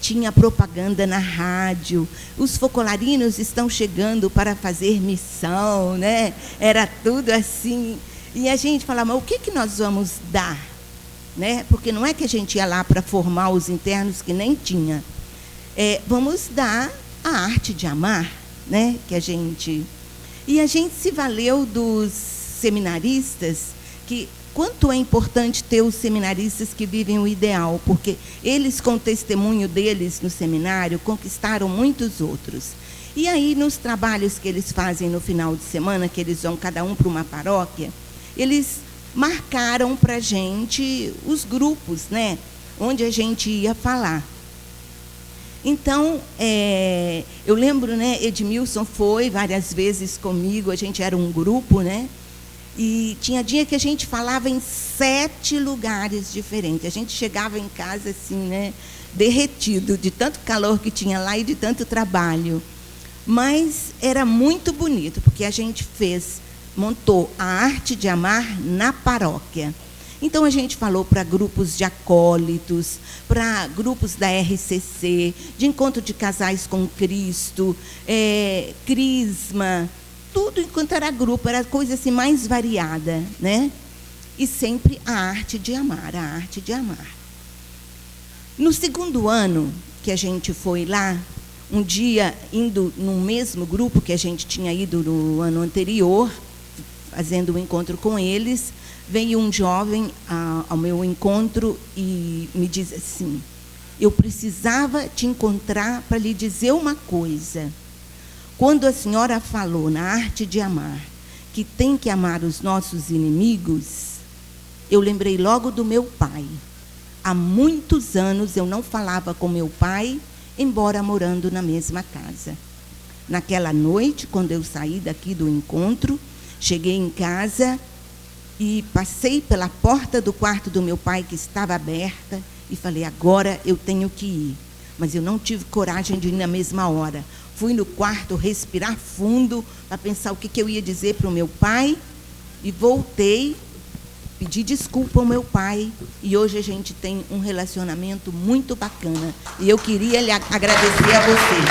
tinha propaganda na rádio, os focolarinos estão chegando para fazer missão, né? Era tudo assim. E a gente falava, mas o que nós vamos dar? Né? Porque não é que a gente ia lá para formar os internos, que nem tinha. Vamos dar a arte de amar, né? E a gente se valeu dos seminaristas, que quanto é importante ter os seminaristas que vivem o ideal, porque eles, com o testemunho deles no seminário, conquistaram muitos outros. E aí, nos trabalhos que eles fazem no final de semana, que eles vão cada um para uma paróquia, eles marcaram para a gente os grupos, né, onde a gente ia falar. Então, eu lembro, né, Edmilson foi várias vezes comigo, a gente era um grupo, né, e tinha dia que a gente falava em 7 lugares diferentes. A gente chegava em casa assim, né, derretido de tanto calor que tinha lá e de tanto trabalho. Mas era muito bonito, porque a gente montou a arte de amar na paróquia. Então, a gente falou para grupos de acólitos, para grupos da RCC, de encontro de casais com Cristo, crisma, tudo enquanto era grupo, era coisa assim mais variada, né? E sempre a arte de amar, a arte de amar. No segundo ano que a gente foi lá, um dia, indo no mesmo grupo que a gente tinha ido no ano anterior, fazendo um encontro com eles, veio um jovem ao meu encontro e me diz assim: eu precisava te encontrar para lhe dizer uma coisa. Quando a senhora falou na arte de amar, que tem que amar os nossos inimigos, eu lembrei logo do meu pai. Há muitos anos eu não falava com meu pai, embora morando na mesma casa. Naquela noite, quando eu saí daqui do encontro, cheguei em casa e passei pela porta do quarto do meu pai, que estava aberta, e falei: agora eu tenho que ir. Mas eu não tive coragem de ir na mesma hora. Fui no quarto respirar fundo para pensar o que eu ia dizer para o meu pai, e voltei, pedi desculpa ao meu pai, e hoje a gente tem um relacionamento muito bacana. E eu queria lhe agradecer a vocês.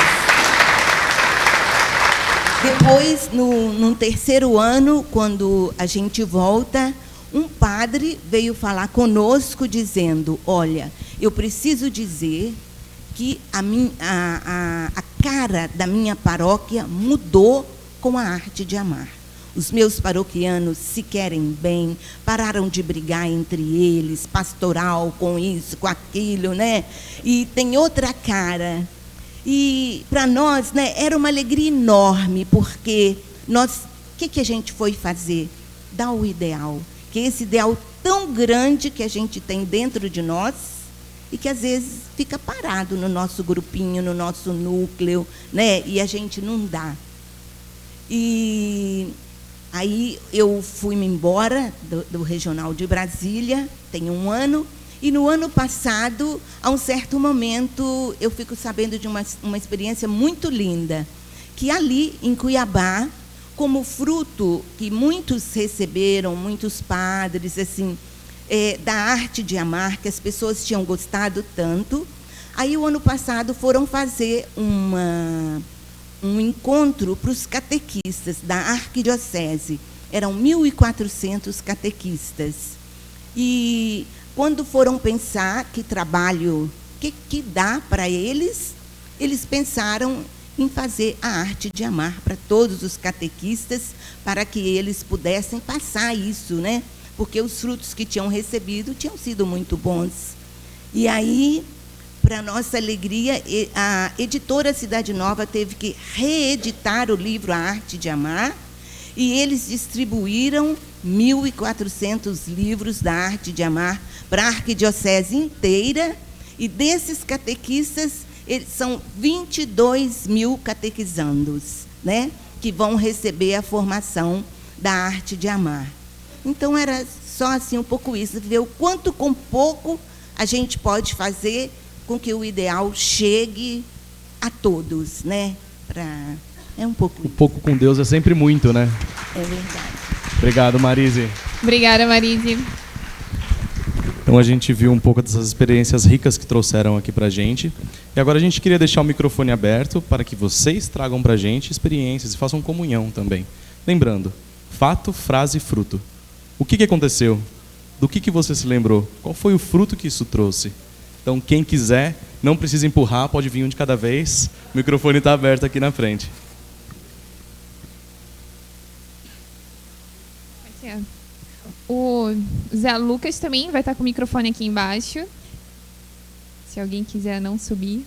Depois, no terceiro ano, quando a gente volta, um padre veio falar conosco dizendo: olha, eu preciso dizer que a cara da minha paróquia mudou com a arte de amar. Os meus paroquianos se querem bem, pararam de brigar entre eles, pastoral, com isso, com aquilo, né? E tem outra cara. E para nós, né, era uma alegria enorme, porque o que a gente foi fazer? Dar o ideal, que é esse ideal tão grande que a gente tem dentro de nós e que às vezes fica parado no nosso grupinho, no nosso núcleo, né? E a gente não dá. E aí eu fui-me embora do Regional de Brasília, tem um ano, e no ano passado, a um certo momento, eu fico sabendo de uma experiência muito linda, que ali, em Cuiabá, como fruto que muitos receberam, muitos padres, assim, da arte de amar, que as pessoas tinham gostado tanto, aí o ano passado foram fazer um encontro para os catequistas da arquidiocese. Eram 1.400 catequistas. E quando foram pensar que trabalho, que dá para eles, eles pensaram em fazer a arte de amar para todos os catequistas, para que eles pudessem passar isso, né? Porque os frutos que tinham recebido tinham sido muito bons. E aí, para nossa alegria, a editora Cidade Nova teve que reeditar o livro A Arte de Amar, e eles distribuíram 1.400 livros da Arte de Amar para a arquidiocese inteira, e desses catequistas, são 22.000 catequizandos, né, que vão receber a formação da Arte de Amar. Então, era só assim um pouco isso, ver o quanto com pouco a gente pode fazer com que o ideal chegue a todos, né? É um pouco. O pouco com Deus é sempre muito, né? É verdade. Obrigado, Marise. Obrigada, Marise. Então a gente viu um pouco dessas experiências ricas que trouxeram aqui pra gente. E agora a gente queria deixar o microfone aberto para que vocês tragam pra gente experiências e façam comunhão também. Lembrando, fato, frase, fruto. O que aconteceu? Do que você se lembrou? Qual foi o fruto que isso trouxe? Então, quem quiser, não precisa empurrar, pode vir um de cada vez. O microfone está aberto aqui na frente. O Zé Lucas também vai estar com o microfone aqui embaixo. Se alguém quiser não subir.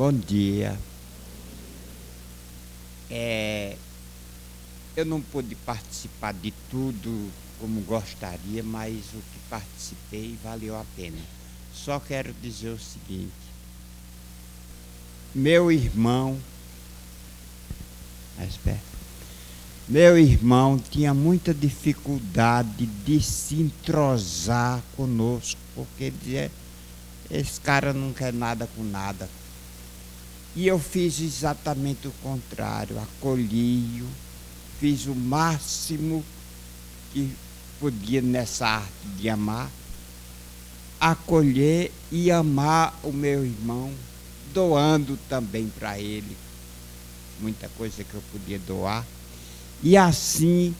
Bom dia. Eu não pude participar de tudo como gostaria, mas o que participei valeu a pena. Só quero dizer o seguinte: meu irmão tinha muita dificuldade de se entrosar conosco, porque dizia, esse cara não quer nada com nada. E eu fiz exatamente o contrário, acolhi-o, fiz o máximo que podia nessa arte de amar, acolher e amar o meu irmão, doando também para ele muita coisa que eu podia doar. E assim,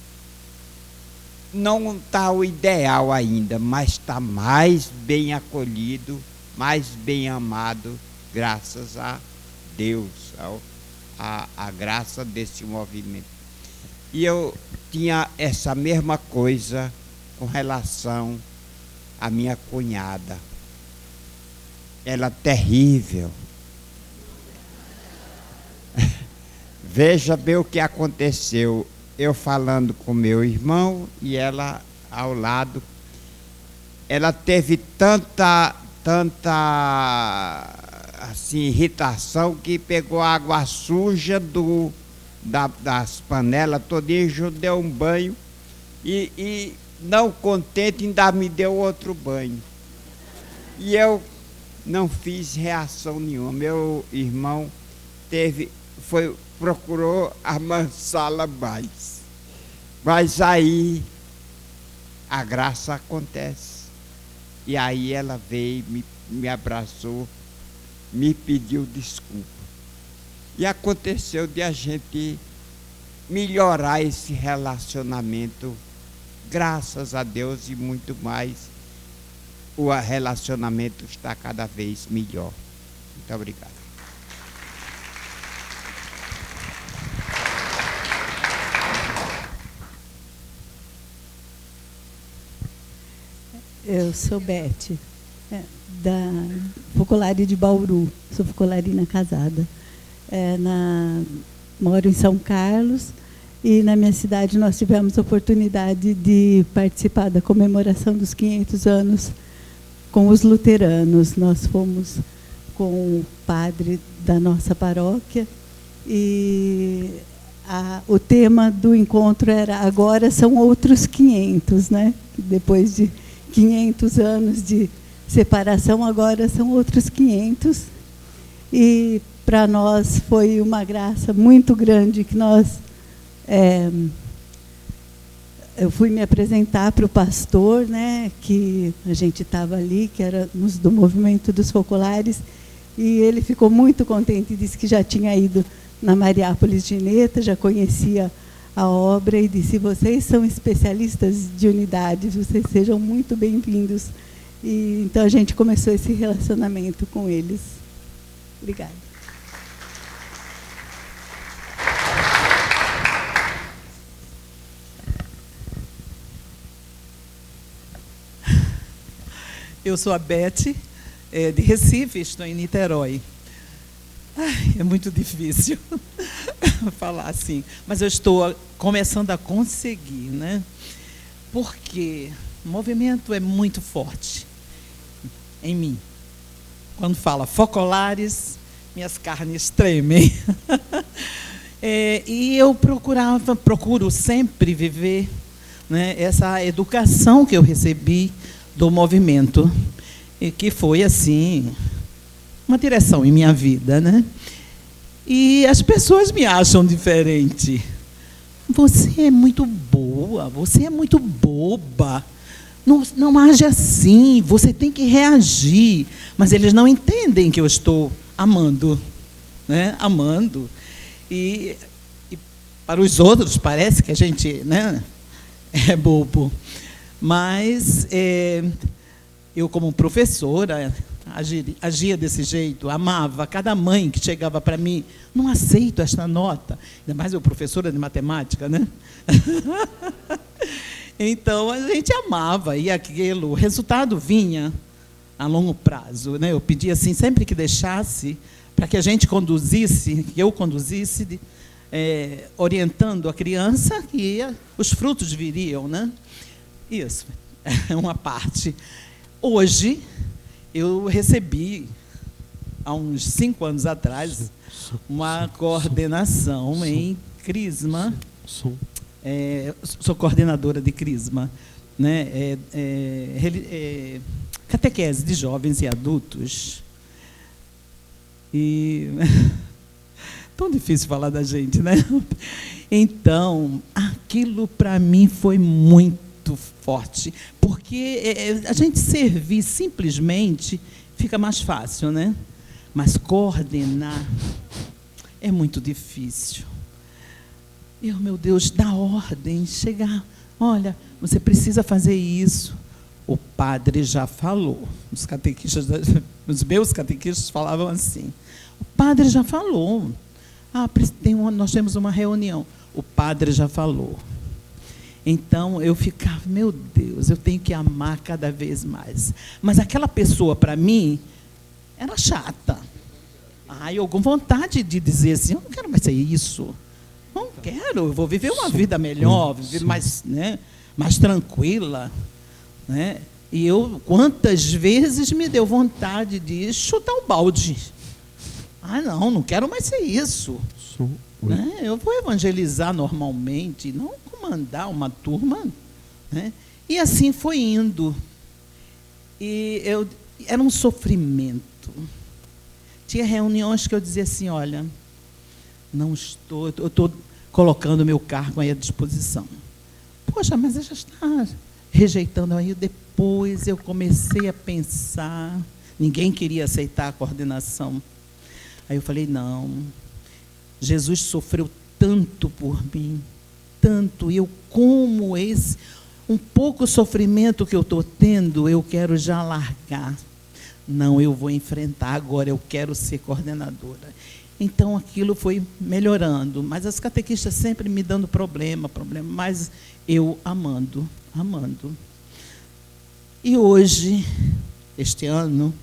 não está o ideal ainda, mas está mais bem acolhido, mais bem amado, graças a Deus, a graça desse movimento. E eu tinha essa mesma coisa com relação à minha cunhada. Ela terrível. Veja bem o que aconteceu. Eu falando com meu irmão e ela ao lado. Ela teve tanta assim, irritação que pegou a água suja das panelas todinhas e deu um banho. E não contente, ainda me deu outro banho. E eu não fiz reação nenhuma. Meu irmão procurou amansá-la mais. Mas aí a graça acontece. E aí ela veio, me abraçou, me pediu desculpa. E aconteceu de a gente melhorar esse relacionamento, graças a Deus, e muito mais. O relacionamento está cada vez melhor. Muito obrigado. Eu sou Beth, da Focolare de Bauru, sou focolarina casada. Moro em São Carlos e na minha cidade nós tivemos a oportunidade de participar da comemoração dos 500 anos com os luteranos. Nós fomos com o padre da nossa paróquia e o tema do encontro era agora são outros 500, né? Depois de 500 anos de separação, agora são outros 500. E para nós foi uma graça muito grande que eu fui me apresentar para o pastor, né, que a gente estava ali, que éramos do movimento dos focolares, e ele ficou muito contente, disse que já tinha ido na Mariápolis de Neta, já conhecia a obra e disse: vocês são especialistas de unidades, vocês sejam muito bem-vindos. E então a gente começou esse relacionamento com eles. Obrigada. Eu sou a Beth, de Recife, estou em Niterói. Ai, é muito difícil falar assim, mas eu estou começando a conseguir, né? Porque o movimento é muito forte em mim. Quando fala focolares, minhas carnes tremem. E eu procuro sempre viver, né, essa educação que eu recebi do movimento, e que foi assim uma direção em minha vida, né? E as pessoas me acham diferente. Você é muito boa, você é muito boba. Não age assim, você tem que reagir. Mas eles não entendem que eu estou amando, né? Amando. E para os outros parece que a gente, né, é bobo. Mas eu, como professora, agia desse jeito, amava cada mãe que chegava para mim: não aceito esta nota. Ainda mais eu, professora de matemática, né? Então, a gente amava, e aquilo, o resultado vinha a longo prazo, né? Eu pedia assim, sempre que deixasse para que a gente conduzisse, que eu conduzisse, orientando a criança, que os frutos viriam, né? Isso, é uma parte. Hoje, eu recebi, há uns 5 anos atrás, uma coordenação em Crisma. Sou coordenadora de Crisma, né? Catequese de jovens e adultos. E tão difícil falar da gente, né? Então, aquilo para mim foi muito forte, porque a gente servir simplesmente fica mais fácil, né? Mas coordenar é muito difícil. Meu Deus, dar ordem, chegar, olha, você precisa fazer isso. O padre já falou. Os catequistas, os meus catequistas falavam assim. O padre já falou. Nós temos uma reunião. O padre já falou. Então, eu ficava, meu Deus, eu tenho que amar cada vez mais. Mas aquela pessoa, para mim, era chata. Eu com vontade de dizer assim, eu não quero mais ser isso. Não quero, eu vou viver uma vida melhor, viver mais, né, mais tranquila. Né? E quantas vezes me deu vontade de chutar o balde. Não quero mais ser isso. Né? Eu vou evangelizar normalmente, não comandar uma turma. Né? E assim foi indo. E era um sofrimento. Tinha reuniões que eu dizia assim, olha, eu estou colocando meu cargo aí à disposição. Poxa, mas já está rejeitando. Aí depois eu comecei a pensar, ninguém queria aceitar a coordenação. Aí eu falei, não, Jesus sofreu tanto por mim, tanto, e eu como um pouco sofrimento que eu estou tendo, eu quero já largar. Não, eu vou enfrentar agora, eu quero ser coordenadora. Então, aquilo foi melhorando, mas as catequistas sempre me dando problema, mas eu amando. E hoje, este ano,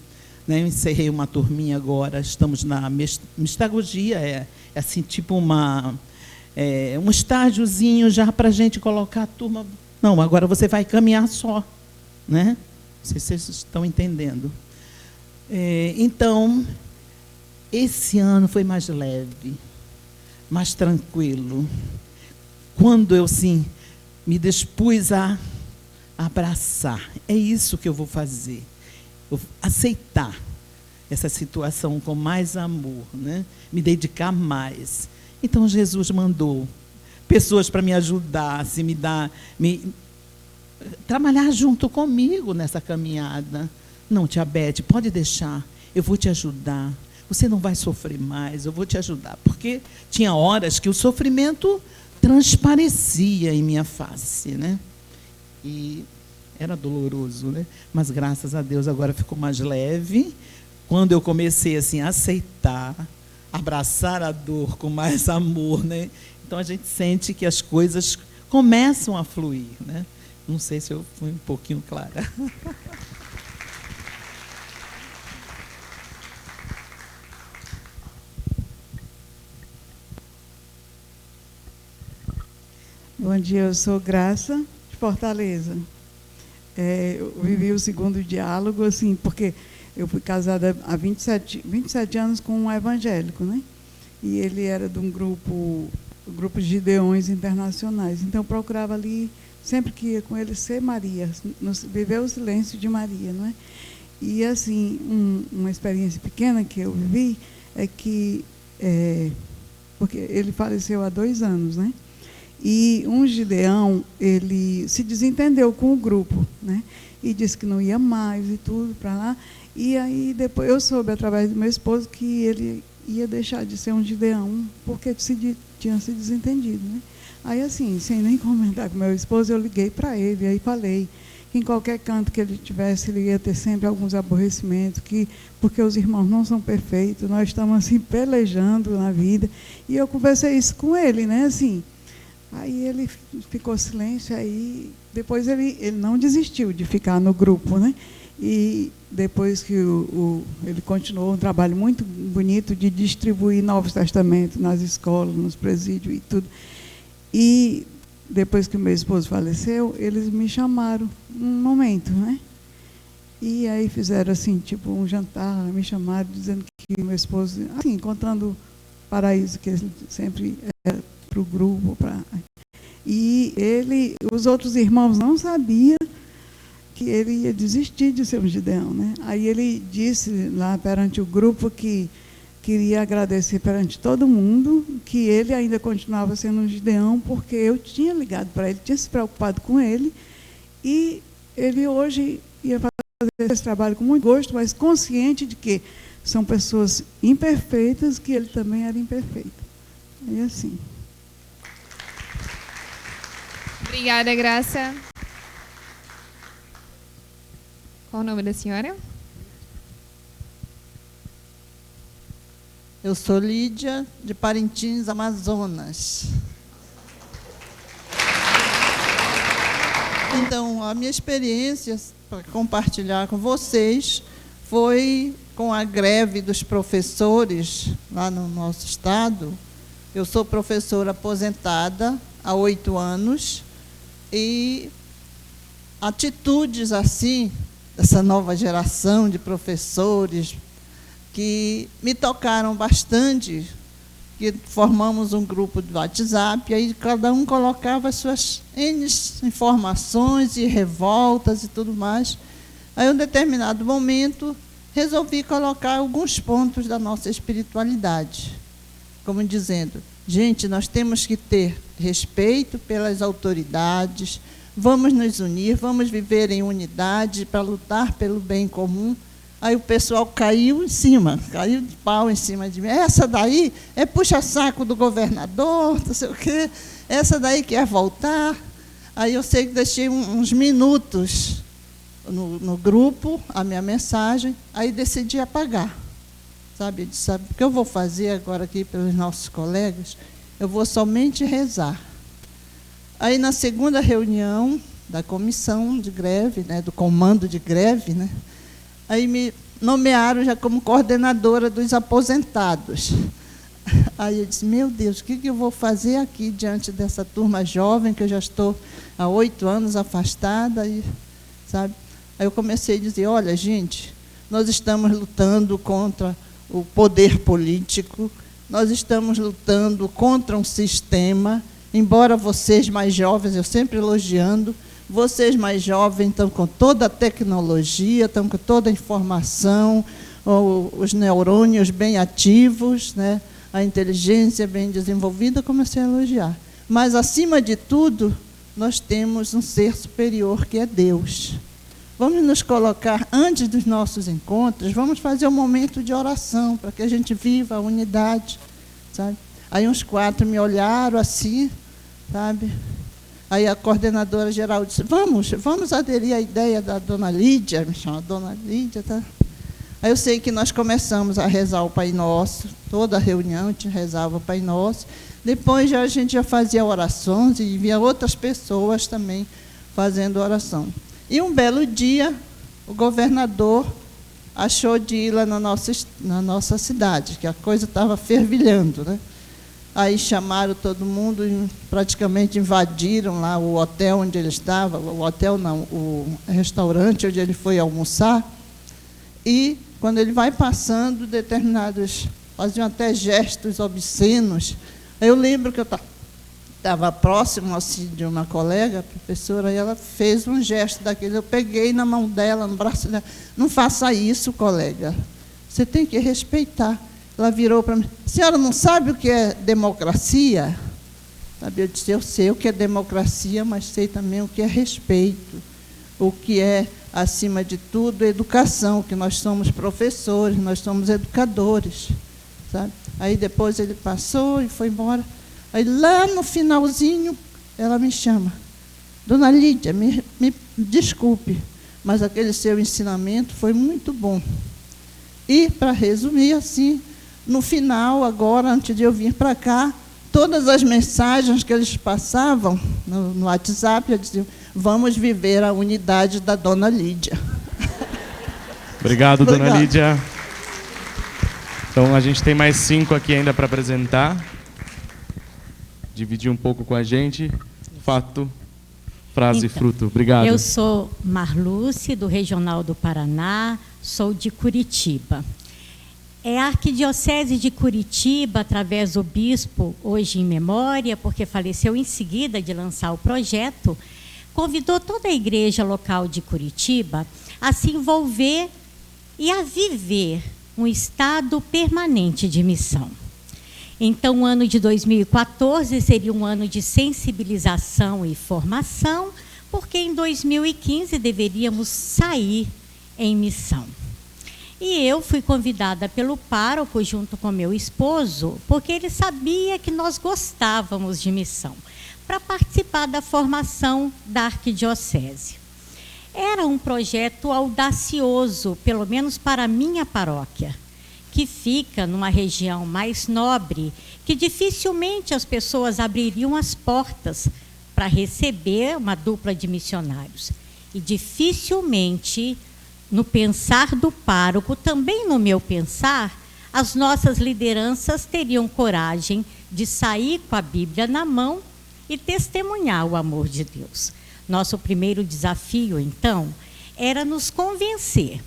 né, eu encerrei uma turminha agora, estamos na mistagogia, assim, tipo um estágiozinho já para a gente colocar a turma. Não, agora você vai caminhar só, né? Não sei se vocês estão entendendo. Então, esse ano foi mais leve, mais tranquilo. Quando eu, sim, me dispus a abraçar, é isso que eu vou fazer. Aceitar essa situação com mais amor, né? Me dedicar mais. Então, Jesus mandou pessoas para me ajudar, trabalhar junto comigo nessa caminhada. Não, tia Beth, pode deixar, eu vou te ajudar. Você não vai sofrer mais, eu vou te ajudar. Porque tinha horas que o sofrimento transparecia em minha face, né? E era doloroso, né? Mas, graças a Deus, agora ficou mais leve. Quando eu comecei assim, a aceitar, abraçar a dor com mais amor, né? Então, a gente sente que as coisas começam a fluir, né? Não sei se eu fui um pouquinho clara. Bom dia, eu sou Graça, de Fortaleza. Eu vivi o segundo diálogo, assim, porque eu fui casada há 27 anos com um evangélico, né? E ele era de um grupo de Gideões internacionais. Então, eu procurava ali, sempre que ia com ele, ser Maria, viver o silêncio de Maria, não é? E, assim, uma experiência pequena que eu vivi é que, porque ele faleceu há 2 anos, né? E um Gideão, ele se desentendeu com o grupo, né? E disse que não ia mais e tudo para lá. E aí depois eu soube, através do meu esposo, que ele ia deixar de ser um Gideão, porque tinha se desentendido, né? Aí, assim, sem nem comentar com meu esposo, eu liguei para ele, aí falei que em qualquer canto que ele tivesse, ele ia ter sempre alguns aborrecimentos, porque os irmãos não são perfeitos, nós estamos assim pelejando na vida. E eu conversei isso com ele, né? Assim, Aí ele ficou silêncio, aí depois ele não desistiu de ficar no grupo, né? E depois que ele continuou um trabalho muito bonito de distribuir Novos Testamentos nas escolas, nos presídios e tudo. E depois que o meu esposo faleceu, eles me chamaram num momento, né? E aí fizeram assim, tipo um jantar, me chamaram dizendo que meu esposo, assim, contando o paraíso que ele sempre era para o grupo. E os outros irmãos não sabiam que ele ia desistir de ser um Gideão, né? Aí ele disse lá perante o grupo que queria agradecer perante todo mundo que ele ainda continuava sendo um Gideão, porque eu tinha ligado para ele, tinha se preocupado com ele, e ele hoje ia fazer esse trabalho com muito gosto, mas consciente de que são pessoas imperfeitas, que ele também era imperfeito. E assim. Obrigada, Graça. Qual o nome da senhora? Eu sou Lídia, de Parintins, Amazonas. Então, a minha experiência para compartilhar com vocês foi com a greve dos professores lá no nosso estado. Eu sou professora aposentada há 8 anos e atitudes assim, dessa nova geração de professores que me tocaram bastante, que formamos um grupo de WhatsApp, e aí cada um colocava as suas N informações e revoltas e tudo mais. Aí, em um determinado momento, resolvi colocar alguns pontos da nossa espiritualidade, como dizendo, gente, nós temos que ter respeito pelas autoridades, vamos nos unir, vamos viver em unidade para lutar pelo bem comum. Aí o pessoal caiu de pau em cima de mim. Essa daí é puxa-saco do governador, não sei o quê. Essa daí quer voltar. Aí eu sei que deixei uns minutos no grupo, a minha mensagem, aí decidi apagar. Sabe, eu disse, sabe o que eu vou fazer agora aqui pelos nossos colegas? Eu vou somente rezar. Aí, na segunda reunião da comissão de greve, né, do comando de greve, né, aí me nomearam já como coordenadora dos aposentados. Aí eu disse, meu Deus, o que eu vou fazer aqui diante dessa turma jovem, que eu já estou há 8 anos afastada, e, sabe? Aí eu comecei a dizer, olha, gente, nós estamos lutando contra o poder político, nós estamos lutando contra um sistema, embora vocês mais jovens, eu sempre elogiando, vocês mais jovens estão com toda a tecnologia, estão com toda a informação, os neurônios bem ativos, né? A inteligência bem desenvolvida, comecei a elogiar. Mas, acima de tudo, nós temos um ser superior, que é Deus. Vamos nos colocar, antes dos nossos encontros, vamos fazer um momento de oração, para que a gente viva a unidade, sabe? Aí uns 4 me olharam assim, sabe? Aí a coordenadora geral disse, vamos aderir à ideia da dona Lídia, me chama dona Lídia, tá? Aí eu sei que nós começamos a rezar o Pai Nosso, toda a reunião a gente rezava o Pai Nosso, depois a gente já fazia orações e via outras pessoas também fazendo oração. E um belo dia, o governador achou de ir lá na nossa cidade, que a coisa estava fervilhando, né? Aí chamaram todo mundo e praticamente invadiram lá o hotel onde ele estava, o hotel não, o restaurante onde ele foi almoçar. E, quando ele vai passando, determinados faziam até gestos obscenos. Eu lembro que eu estava próximo assim, de uma colega, professora, e ela fez um gesto daquele. Eu peguei na mão dela, no braço dela. Não faça isso, colega. Você tem que respeitar. Ela virou para mim, a senhora não sabe o que é democracia? Sabe, eu disse, eu sei o que é democracia, mas sei também o que é respeito, o que é, acima de tudo, educação, que nós somos professores, nós somos educadores. Sabe? Aí depois ele passou e foi embora. Aí lá no finalzinho, ela me chama, dona Lídia, me desculpe, mas aquele seu ensinamento foi muito bom. E, para resumir assim, no final, agora, antes de eu vir para cá, todas as mensagens que eles passavam no WhatsApp, eu dizia, vamos viver a unidade da Dona Lídia. Obrigado, Dona Obrigado. Lídia. Então, a gente tem mais 5 aqui ainda para apresentar. Dividir um pouco com a gente. Fato, frase, Então, fruto. Obrigado. Eu sou Marluce, do Regional do Paraná, sou de Curitiba. A Arquidiocese de Curitiba, através do bispo, hoje em memória, porque faleceu em seguida de lançar o projeto, convidou toda a igreja local de Curitiba a se envolver e a viver um estado permanente de missão. Então, o ano de 2014 seria um ano de sensibilização e formação, porque em 2015 deveríamos sair em missão. E eu fui convidada pelo pároco, junto com meu esposo, porque ele sabia que nós gostávamos de missão, para participar da formação da Arquidiocese. Era um projeto audacioso, pelo menos para a minha paróquia, que fica numa região mais nobre, que dificilmente as pessoas abririam as portas para receber uma dupla de missionários. E dificilmente, no pensar do pároco, também no meu pensar, as nossas lideranças teriam coragem de sair com a Bíblia na mão e testemunhar o amor de Deus. Nosso primeiro desafio, então, era nos convencer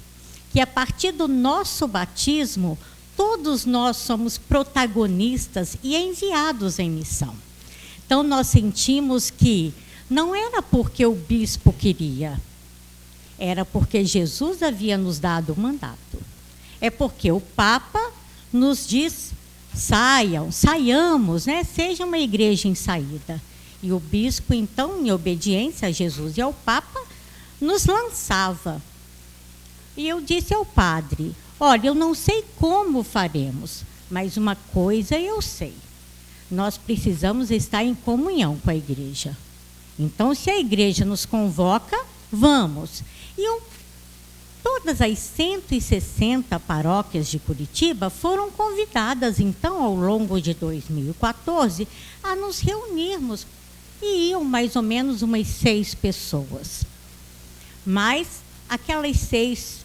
que a partir do nosso batismo, todos nós somos protagonistas e enviados em missão. Então, nós sentimos que não era porque o bispo queria, era porque Jesus havia nos dado o mandato. É porque o Papa nos diz, saiamos, né? Seja uma igreja em saída. E o bispo, então, em obediência a Jesus e ao Papa, nos lançava. E eu disse ao padre, olha, eu não sei como faremos, mas uma coisa eu sei. Nós precisamos estar em comunhão com a igreja. Então, se a igreja nos convoca, vamos. E todas as 160 paróquias de Curitiba foram convidadas, então, ao longo de 2014, a nos reunirmos. E iam mais ou menos umas 6 pessoas. Mas aquelas 6,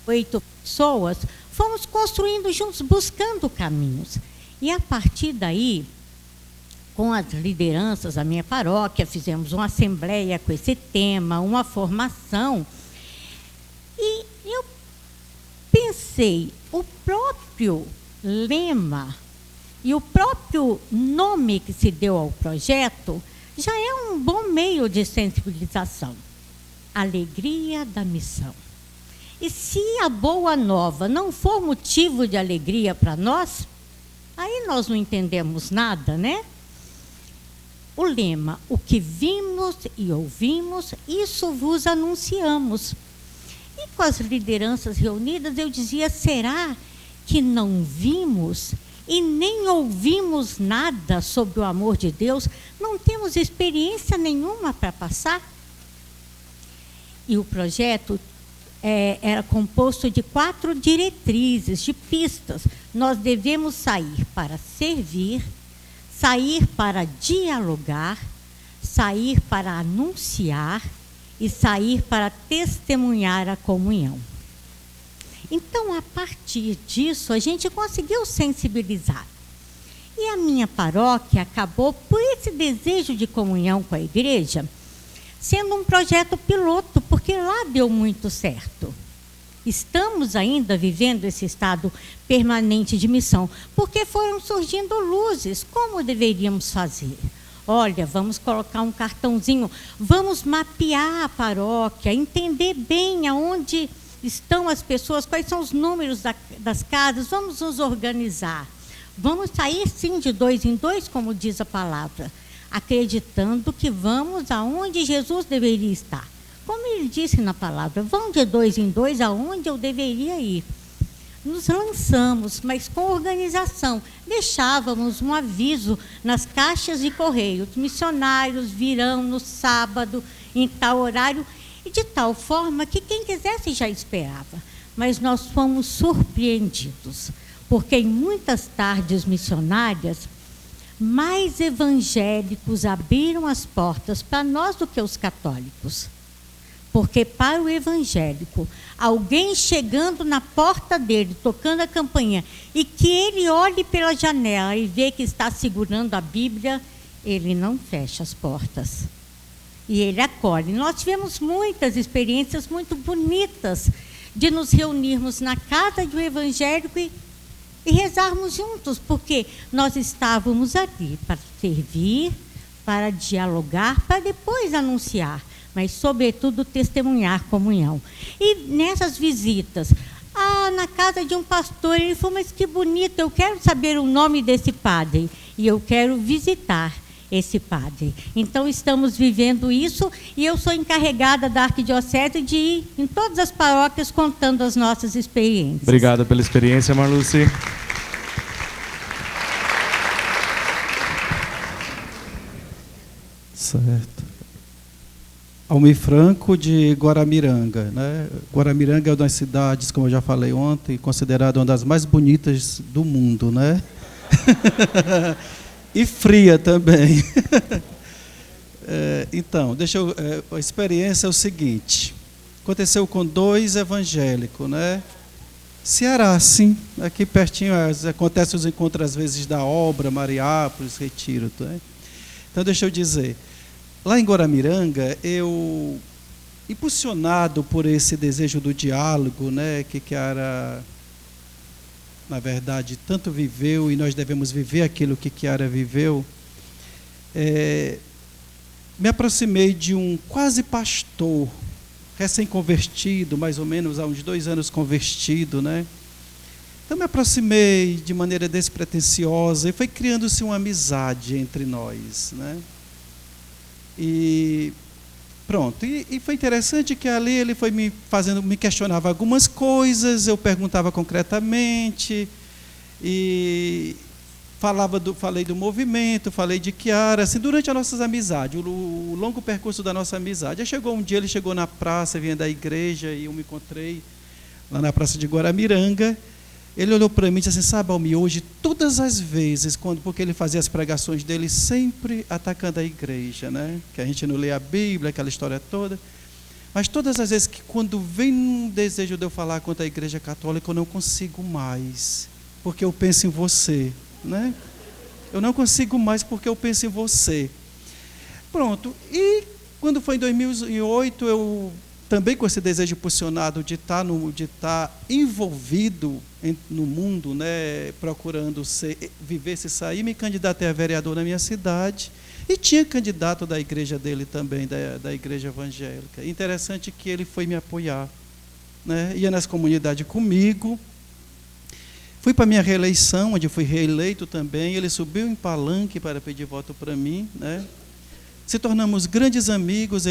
8 pessoas, fomos construindo juntos, buscando caminhos. E a partir daí, com as lideranças da minha paróquia, fizemos uma assembleia com esse tema, uma formação. E eu pensei, o próprio lema e o próprio nome que se deu ao projeto já é um bom meio de sensibilização. Alegria da missão. E se a boa nova não for motivo de alegria para nós, aí nós não entendemos nada, né? O lema, o que vimos e ouvimos, isso vos anunciamos. E com as lideranças reunidas, eu dizia, será que não vimos e nem ouvimos nada sobre o amor de Deus? Não temos experiência nenhuma para passar? E o projeto era composto de 4 diretrizes, de pistas. Nós devemos sair para servir, sair para dialogar, sair para anunciar e sair para testemunhar a comunhão. Então, a partir disso, a gente conseguiu sensibilizar. E a minha paróquia acabou, por esse desejo de comunhão com a igreja, sendo um projeto piloto, porque lá deu muito certo. Estamos ainda vivendo esse estado permanente de missão, porque foram surgindo luzes. Como deveríamos fazer? Olha, vamos colocar um cartãozinho, vamos mapear a paróquia, entender bem aonde estão as pessoas, quais são os números das casas, vamos nos organizar. Vamos sair, sim, de 2 em 2, como diz a palavra, acreditando que vamos aonde Jesus deveria estar. Como ele disse na palavra, vão de 2 em 2 aonde eu deveria ir. Nos lançamos, mas com organização. Deixávamos um aviso nas caixas de correio. Os missionários virão no sábado, em tal horário, e de tal forma que quem quisesse já esperava. Mas nós fomos surpreendidos, porque em muitas tardes missionárias, mais evangélicos abriram as portas para nós do que os católicos. Porque para o evangélico, alguém chegando na porta dele, tocando a campainha, e que ele olhe pela janela e vê que está segurando a Bíblia, ele não fecha as portas. E ele acolhe. Nós tivemos muitas experiências muito bonitas de nos reunirmos na casa de um evangélico e rezarmos juntos, porque nós estávamos ali para servir, para dialogar, para depois anunciar, mas, sobretudo, testemunhar comunhão. E nessas visitas, na casa de um pastor, ele falou, mas que bonito, eu quero saber o nome desse padre, e eu quero visitar esse padre. Então, estamos vivendo isso, e eu sou encarregada da Arquidiocese de ir em todas as paróquias contando as nossas experiências. Obrigado pela experiência, Marluce. Certo. Almir Franco, de Guaramiranga, né? Guaramiranga é uma das cidades, como eu já falei ontem, considerada uma das mais bonitas do mundo, né? E fria também. Então, a experiência é o seguinte. Aconteceu com 2 evangélicos, né? Ceará, sim, aqui pertinho, acontecem os encontros às vezes da obra, Mariápolis, Retiro, né? Então, deixa eu dizer, lá em Guaramiranga, eu, impulsionado por esse desejo do diálogo, né, que Chiara, na verdade, tanto viveu, e nós devemos viver aquilo que Chiara viveu, me aproximei de um quase pastor, recém-convertido, mais ou menos há uns 2 anos convertido, né? Então me aproximei de maneira despretensiosa e foi criando-se uma amizade entre nós, né? E pronto, e foi interessante que ali ele foi me questionava algumas coisas, eu perguntava concretamente, e falei do movimento, falei de Chiara, assim, durante as nossas amizades, o longo percurso da nossa amizade. Aí chegou um dia, ele chegou na praça, vinha da igreja, e eu me encontrei lá na praça de Guaramiranga. Ele olhou para mim e disse assim, sabe, Almir, hoje, todas as vezes, porque ele fazia as pregações dele, sempre atacando a igreja, né? Que a gente não lê a Bíblia, aquela história toda. Mas todas as vezes que, quando vem um desejo de eu falar contra a igreja católica, eu não consigo mais, porque eu penso em você, né? Eu não consigo mais porque eu penso em você. Pronto. E quando foi em 2008, eu também com esse desejo impulsionado de estar envolvido no mundo, né, procurando viver, se sair, me candidatei a vereador na minha cidade, e tinha candidato da igreja dele também, da igreja evangélica. Interessante que ele foi me apoiar, né, ia nas comunidades comigo. Fui para a minha reeleição, onde fui reeleito também, ele subiu em palanque para pedir voto para mim, né? Se tornamos grandes amigos,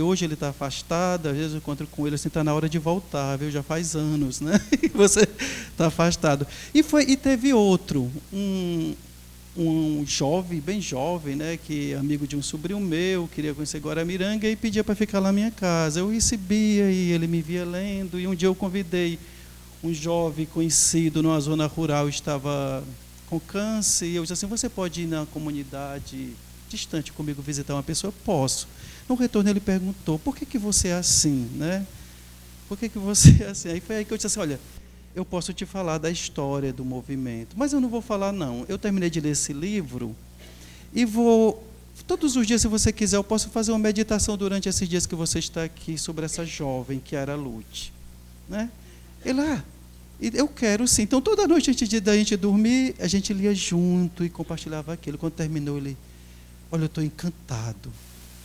hoje ele está afastado, às vezes eu encontro com ele, assim, está na hora de voltar, viu? Já faz anos, né? E você está afastado. E teve outro, um jovem, bem jovem, né? Que é amigo de um sobrinho meu, queria conhecer Guaramiranga e pedia para ficar lá na minha casa. Eu recebia e ele me via lendo, e um dia eu convidei um jovem conhecido numa zona rural, estava com câncer, e eu disse assim, você pode ir na comunidade distante comigo visitar uma pessoa? Posso. No retorno ele perguntou, por que você é assim, né? Por que você é assim? Aí foi aí que eu disse assim, olha, eu posso te falar da história do movimento, mas eu não vou falar não. Eu terminei de ler esse livro e todos os dias, se você quiser, eu posso fazer uma meditação durante esses dias que você está aqui sobre essa jovem, Chiara Lute, né? Eu quero sim. Então toda noite antes da gente dormir, a gente lia junto e compartilhava aquilo. Quando terminou, ele, olha, eu estou encantado.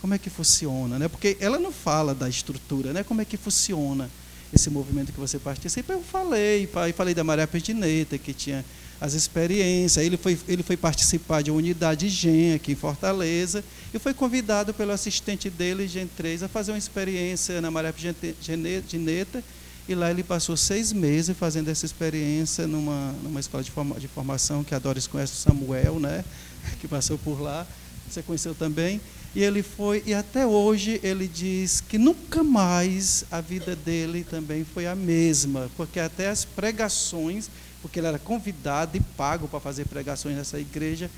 Como é que funciona, né? Porque ela não fala da estrutura, né? Como é que funciona esse movimento que você participa? Eu falei da Maria Pedineta, que tinha as experiências. Ele foi participar de uma unidade GEM aqui em Fortaleza e foi convidado pelo assistente dele, GEM 3, a fazer uma experiência na Maria Pedineta. E lá ele passou 6 meses fazendo essa experiência numa escola de formação, que a Doris conhece, o Samuel, né? Que passou por lá. Você conheceu também. E ele foi, e até hoje ele diz que nunca mais a vida dele também foi a mesma, porque até as pregações, porque ele era convidado e pago para fazer pregações nessa igreja,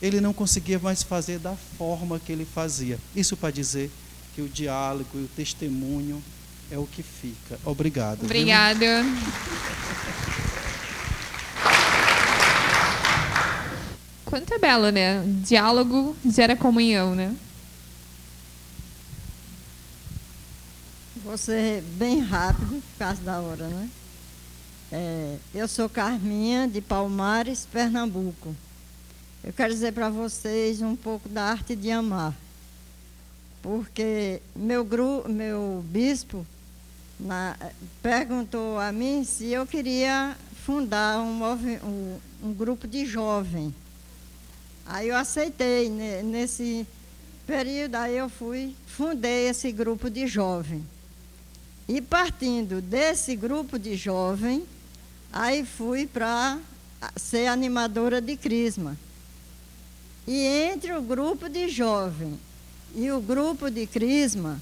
ele não conseguia mais fazer da forma que ele fazia. Isso para dizer que o diálogo e o testemunho é o que fica. Obrigado. Obrigada. Quanto é belo, né? Diálogo gera comunhão, né? Vou ser bem rápido, por causa da hora, né? Eu sou Carminha, de Palmares, Pernambuco. Eu quero dizer para vocês um pouco da arte de amar. Porque meu bispo perguntou a mim se eu queria fundar um grupo de jovem. Aí eu aceitei. Nesse período, aí eu fundei esse grupo de jovem. E partindo desse grupo de jovem, aí fui para ser animadora de Crisma. E entre o grupo de jovem e o grupo de Crisma,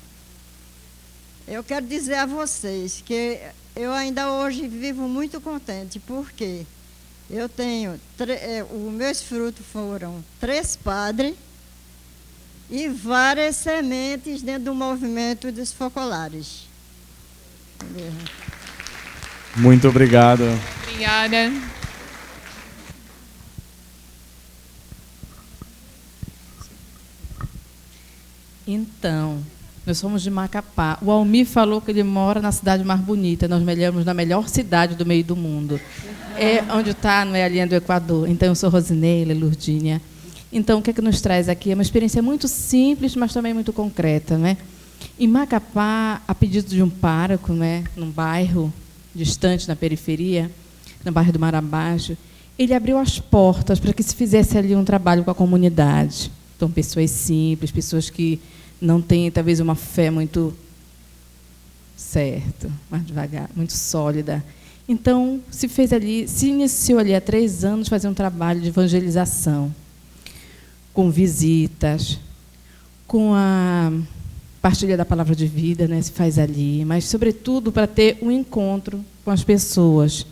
eu quero dizer a vocês que eu ainda hoje vivo muito contente, porque eu tenho, os meus frutos foram 3 padres e várias sementes dentro do movimento dos focolares. Muito obrigado. Obrigada. Então, nós somos de Macapá. O Almir falou que ele mora na cidade mais bonita. Nós melhoramos na melhor cidade do meio do mundo. É onde está, não é a linha do Equador. Então, eu sou Rosineila, Lourdinha. Então, o que é que nos traz aqui? É uma experiência muito simples, mas também muito concreta, né? Em Macapá, a pedido de um pároco, né, num bairro distante, na periferia, no bairro do Mar Abaixo, ele abriu as portas para que se fizesse ali um trabalho com a comunidade. Então, pessoas simples, pessoas que não têm, talvez, uma fé muito certa, mais devagar, muito sólida. Então, se iniciou ali há 3 anos fazer um trabalho de evangelização, com visitas, com a partilha da palavra de vida, né, se faz ali, mas, sobretudo, para ter um encontro com as pessoas.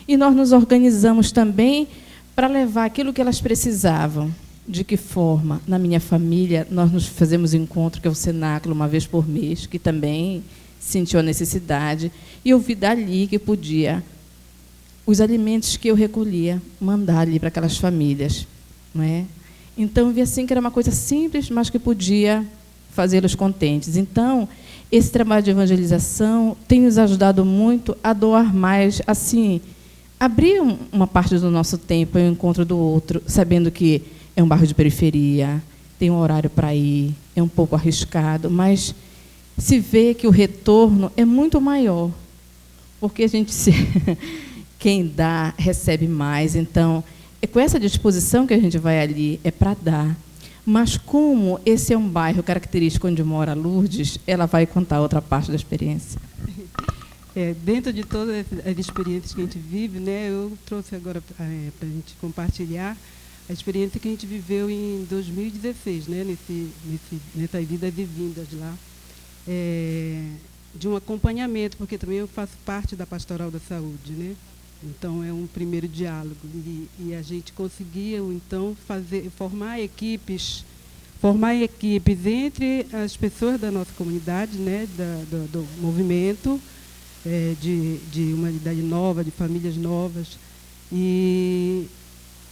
E nós nos organizamos também para levar aquilo que elas precisavam. De que forma? Na minha família, nós nos fazemos encontro, que é o cenáculo, uma vez por mês, que também sentiu a necessidade, e eu vi dali que podia, os alimentos que eu recolhia, mandar ali para aquelas famílias. Não é? Então, eu vi assim que era uma coisa simples, mas que podia fazê-los contentes. Então, esse trabalho de evangelização tem nos ajudado muito a doar mais, assim, abrir uma parte do nosso tempo ao encontro do outro, sabendo que é um bairro de periferia, tem um horário para ir, é um pouco arriscado, mas se vê que o retorno é muito maior, porque a gente quem dá recebe mais. Então, é com essa disposição que a gente vai ali, é para dar. Mas como esse é um bairro característico onde mora Lourdes, ela vai contar outra parte da experiência. Dentro de todas as experiências que a gente vive, né, eu trouxe agora para a gente compartilhar a experiência que a gente viveu em 2016, né, nessas idas e vindas lá, de um acompanhamento, porque também eu faço parte da Pastoral da Saúde, né? Então, é um primeiro diálogo. E a gente conseguia, então, formar equipes entre as pessoas da nossa comunidade, né, do movimento, de uma idade nova, de famílias novas, e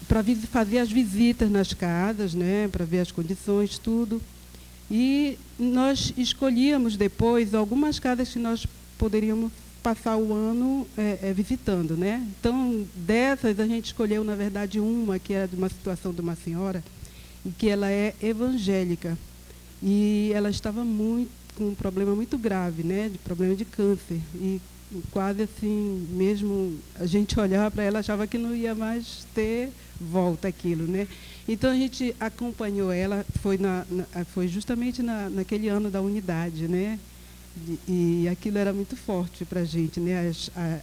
para fazer as visitas nas casas, né, para ver as condições, tudo. E nós escolhíamos depois algumas casas que nós poderíamos passar o ano visitando, né? Então, dessas, a gente escolheu, na verdade, uma que era de uma situação de uma senhora, e que ela é evangélica. E ela estava com um problema muito grave, né? De problema de câncer. E quase assim, mesmo a gente olhava para ela, achava que não ia mais ter volta aquilo, né? Então, a gente acompanhou ela, foi justamente naquele ano da unidade, né? E aquilo era muito forte para a gente, né?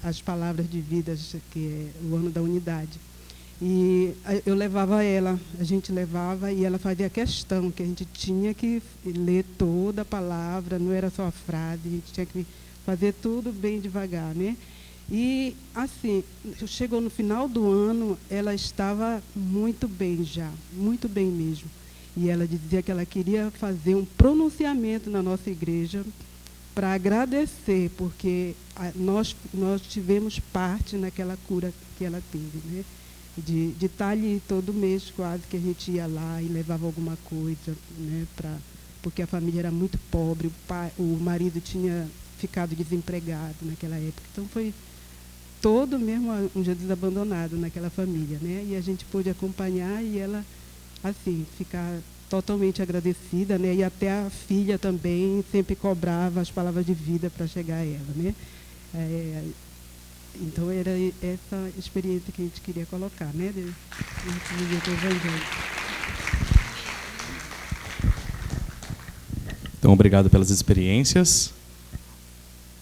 As palavras de vida, que é o ano da unidade. E eu levava ela, a gente levava, e ela fazia questão que a gente tinha que ler toda a palavra, não era só a frase, a gente tinha que fazer tudo bem devagar, né? E, assim, chegou no final do ano, ela estava muito bem já, muito bem mesmo. E ela dizia que ela queria fazer um pronunciamento na nossa igreja para agradecer, porque nós tivemos parte naquela cura que ela teve, né? De estar ali todo mês, quase que a gente ia lá e levava alguma coisa, né? Porque a família era muito pobre, o marido tinha ficado desempregado naquela época. Então, foi todo mesmo um Jesus abandonado naquela família, né? E a gente pôde acompanhar e ela, assim, ficar totalmente agradecida, né? E até a filha também sempre cobrava as palavras de vida para chegar a ela, né? Então, era essa experiência que a gente queria colocar, né? De viver o Evangelho. Então, obrigado pelas experiências.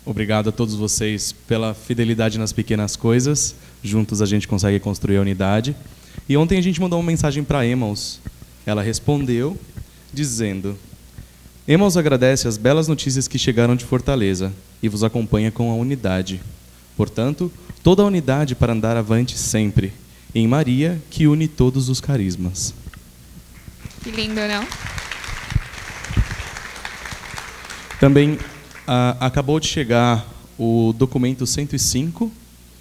Obrigado a todos vocês pela fidelidade nas pequenas coisas. Juntos a gente consegue construir a unidade. E ontem a gente mandou uma mensagem para Emaus. Ela respondeu dizendo: Emaus agradece as belas notícias que chegaram de Fortaleza e vos acompanha com a unidade. Portanto, toda a unidade para andar avante sempre, em Maria, que une todos os carismas. Que lindo, não? Também acabou de chegar o documento 105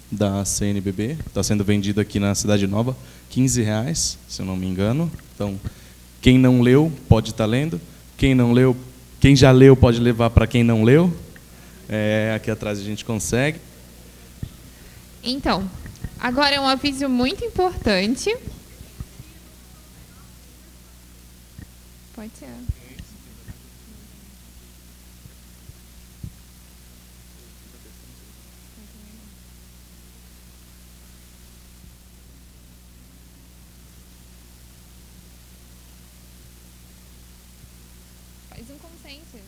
da CNBB, está sendo vendido aqui na Cidade Nova, R$15, se eu não me engano. Então, quem não leu pode estar lendo, quem já leu pode levar para quem não leu. Aqui atrás a gente consegue. Então, agora é um aviso muito importante. Pode ser. Faz um consenso.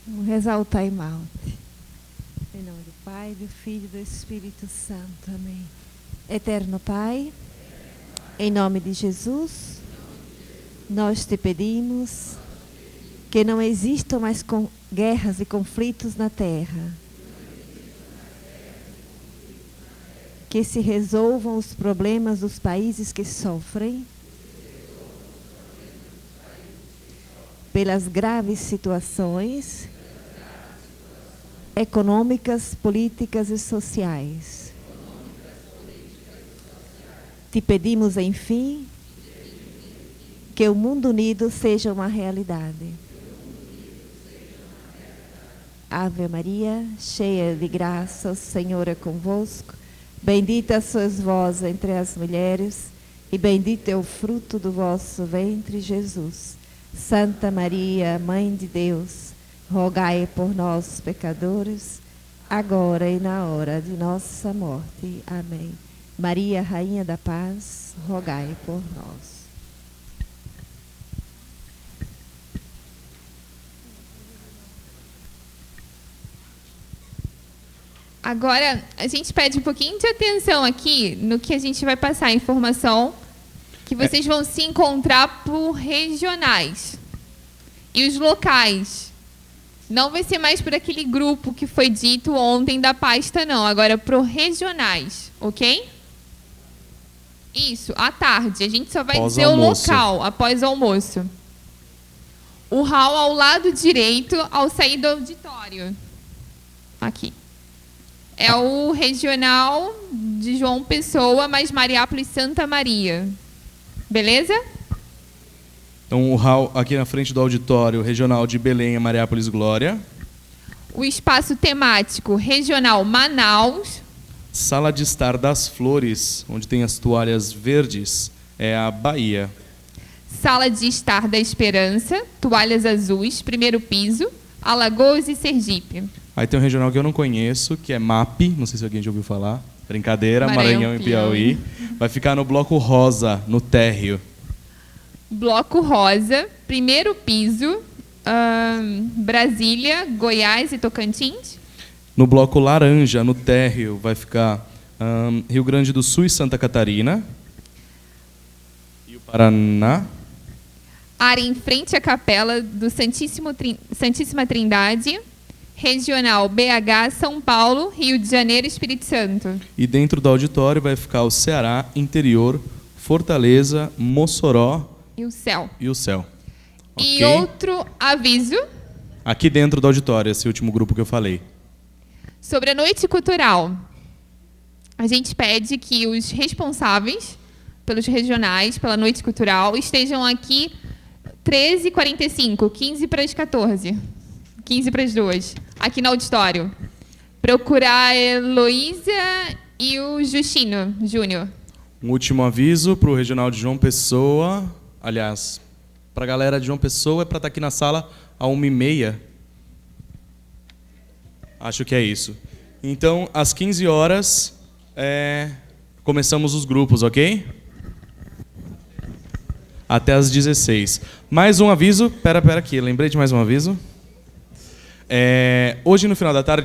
Vamos rezar o Taimalt. Em nome do Pai, do Filho e do Espírito Santo. Amém. Eterno Pai, em nome de Jesus, nós te pedimos que não existam mais guerras e conflitos na terra. Que se resolvam os problemas dos países que sofrem pelas graves situações econômicas, políticas e sociais. Te pedimos, enfim, que o mundo unido seja uma realidade. Ave Maria, cheia de graça, o Senhor é convosco. Bendita sois vós entre as mulheres, e bendito é o fruto do vosso ventre, Jesus. Santa Maria, Mãe de Deus, rogai por nós, pecadores, agora e na hora de nossa morte. Amém. Maria, Rainha da Paz, rogai por nós. Agora, a gente pede um pouquinho de atenção aqui no que a gente vai passar a informação, que vocês vão se encontrar por regionais. E os locais. Não vai ser mais por aquele grupo que foi dito ontem da pasta, não. Agora, por regionais, ok? Isso, à tarde. A gente só vai dizer o local, após o almoço. O hall ao lado direito, ao sair do auditório. Aqui. É o regional de João Pessoa, mais Mariápolis Santa Maria. Beleza? Então, o hall aqui na frente do auditório regional de Belém, Mariápolis Glória. O espaço temático regional Manaus. Sala de estar das flores, onde tem as toalhas verdes, é a Bahia. Sala de estar da Esperança, toalhas azuis, primeiro piso, Alagoas e Sergipe. Aí tem um regional que eu não conheço, que é MAP, não sei se alguém já ouviu falar. Brincadeira, Maranhão e Piauí. Vai ficar no bloco rosa, no térreo. Bloco rosa, primeiro piso, Brasília, Goiás e Tocantins. No bloco laranja, no térreo, vai ficar Rio Grande do Sul e Santa Catarina. E o Paraná. Área em frente à Capela do Santíssima Trindade. Regional BH, São Paulo, Rio de Janeiro e Espírito Santo. E dentro do auditório vai ficar o Ceará, Interior, Fortaleza, Mossoró E o céu. e o céu. E Ok? outro aviso Aqui dentro do auditório, esse último grupo que eu falei. sobre a noite cultural. A gente pede que os responsáveis pelos regionais, pela noite cultural, estejam aqui 13h45, 15 para as 14. 15 para as 2, aqui no auditório. Procurar a Heloísa e o Justino Júnior. Um último aviso para o Regional de João Pessoa. Aliás, para a galera de João Pessoa é para estar aqui na sala às 1h30. Acho que é isso. Então, às 15 horas, começamos os grupos, ok? Até às 16. Mais um aviso. Pera aqui, lembrei de mais um aviso. Hoje, no final da tarde,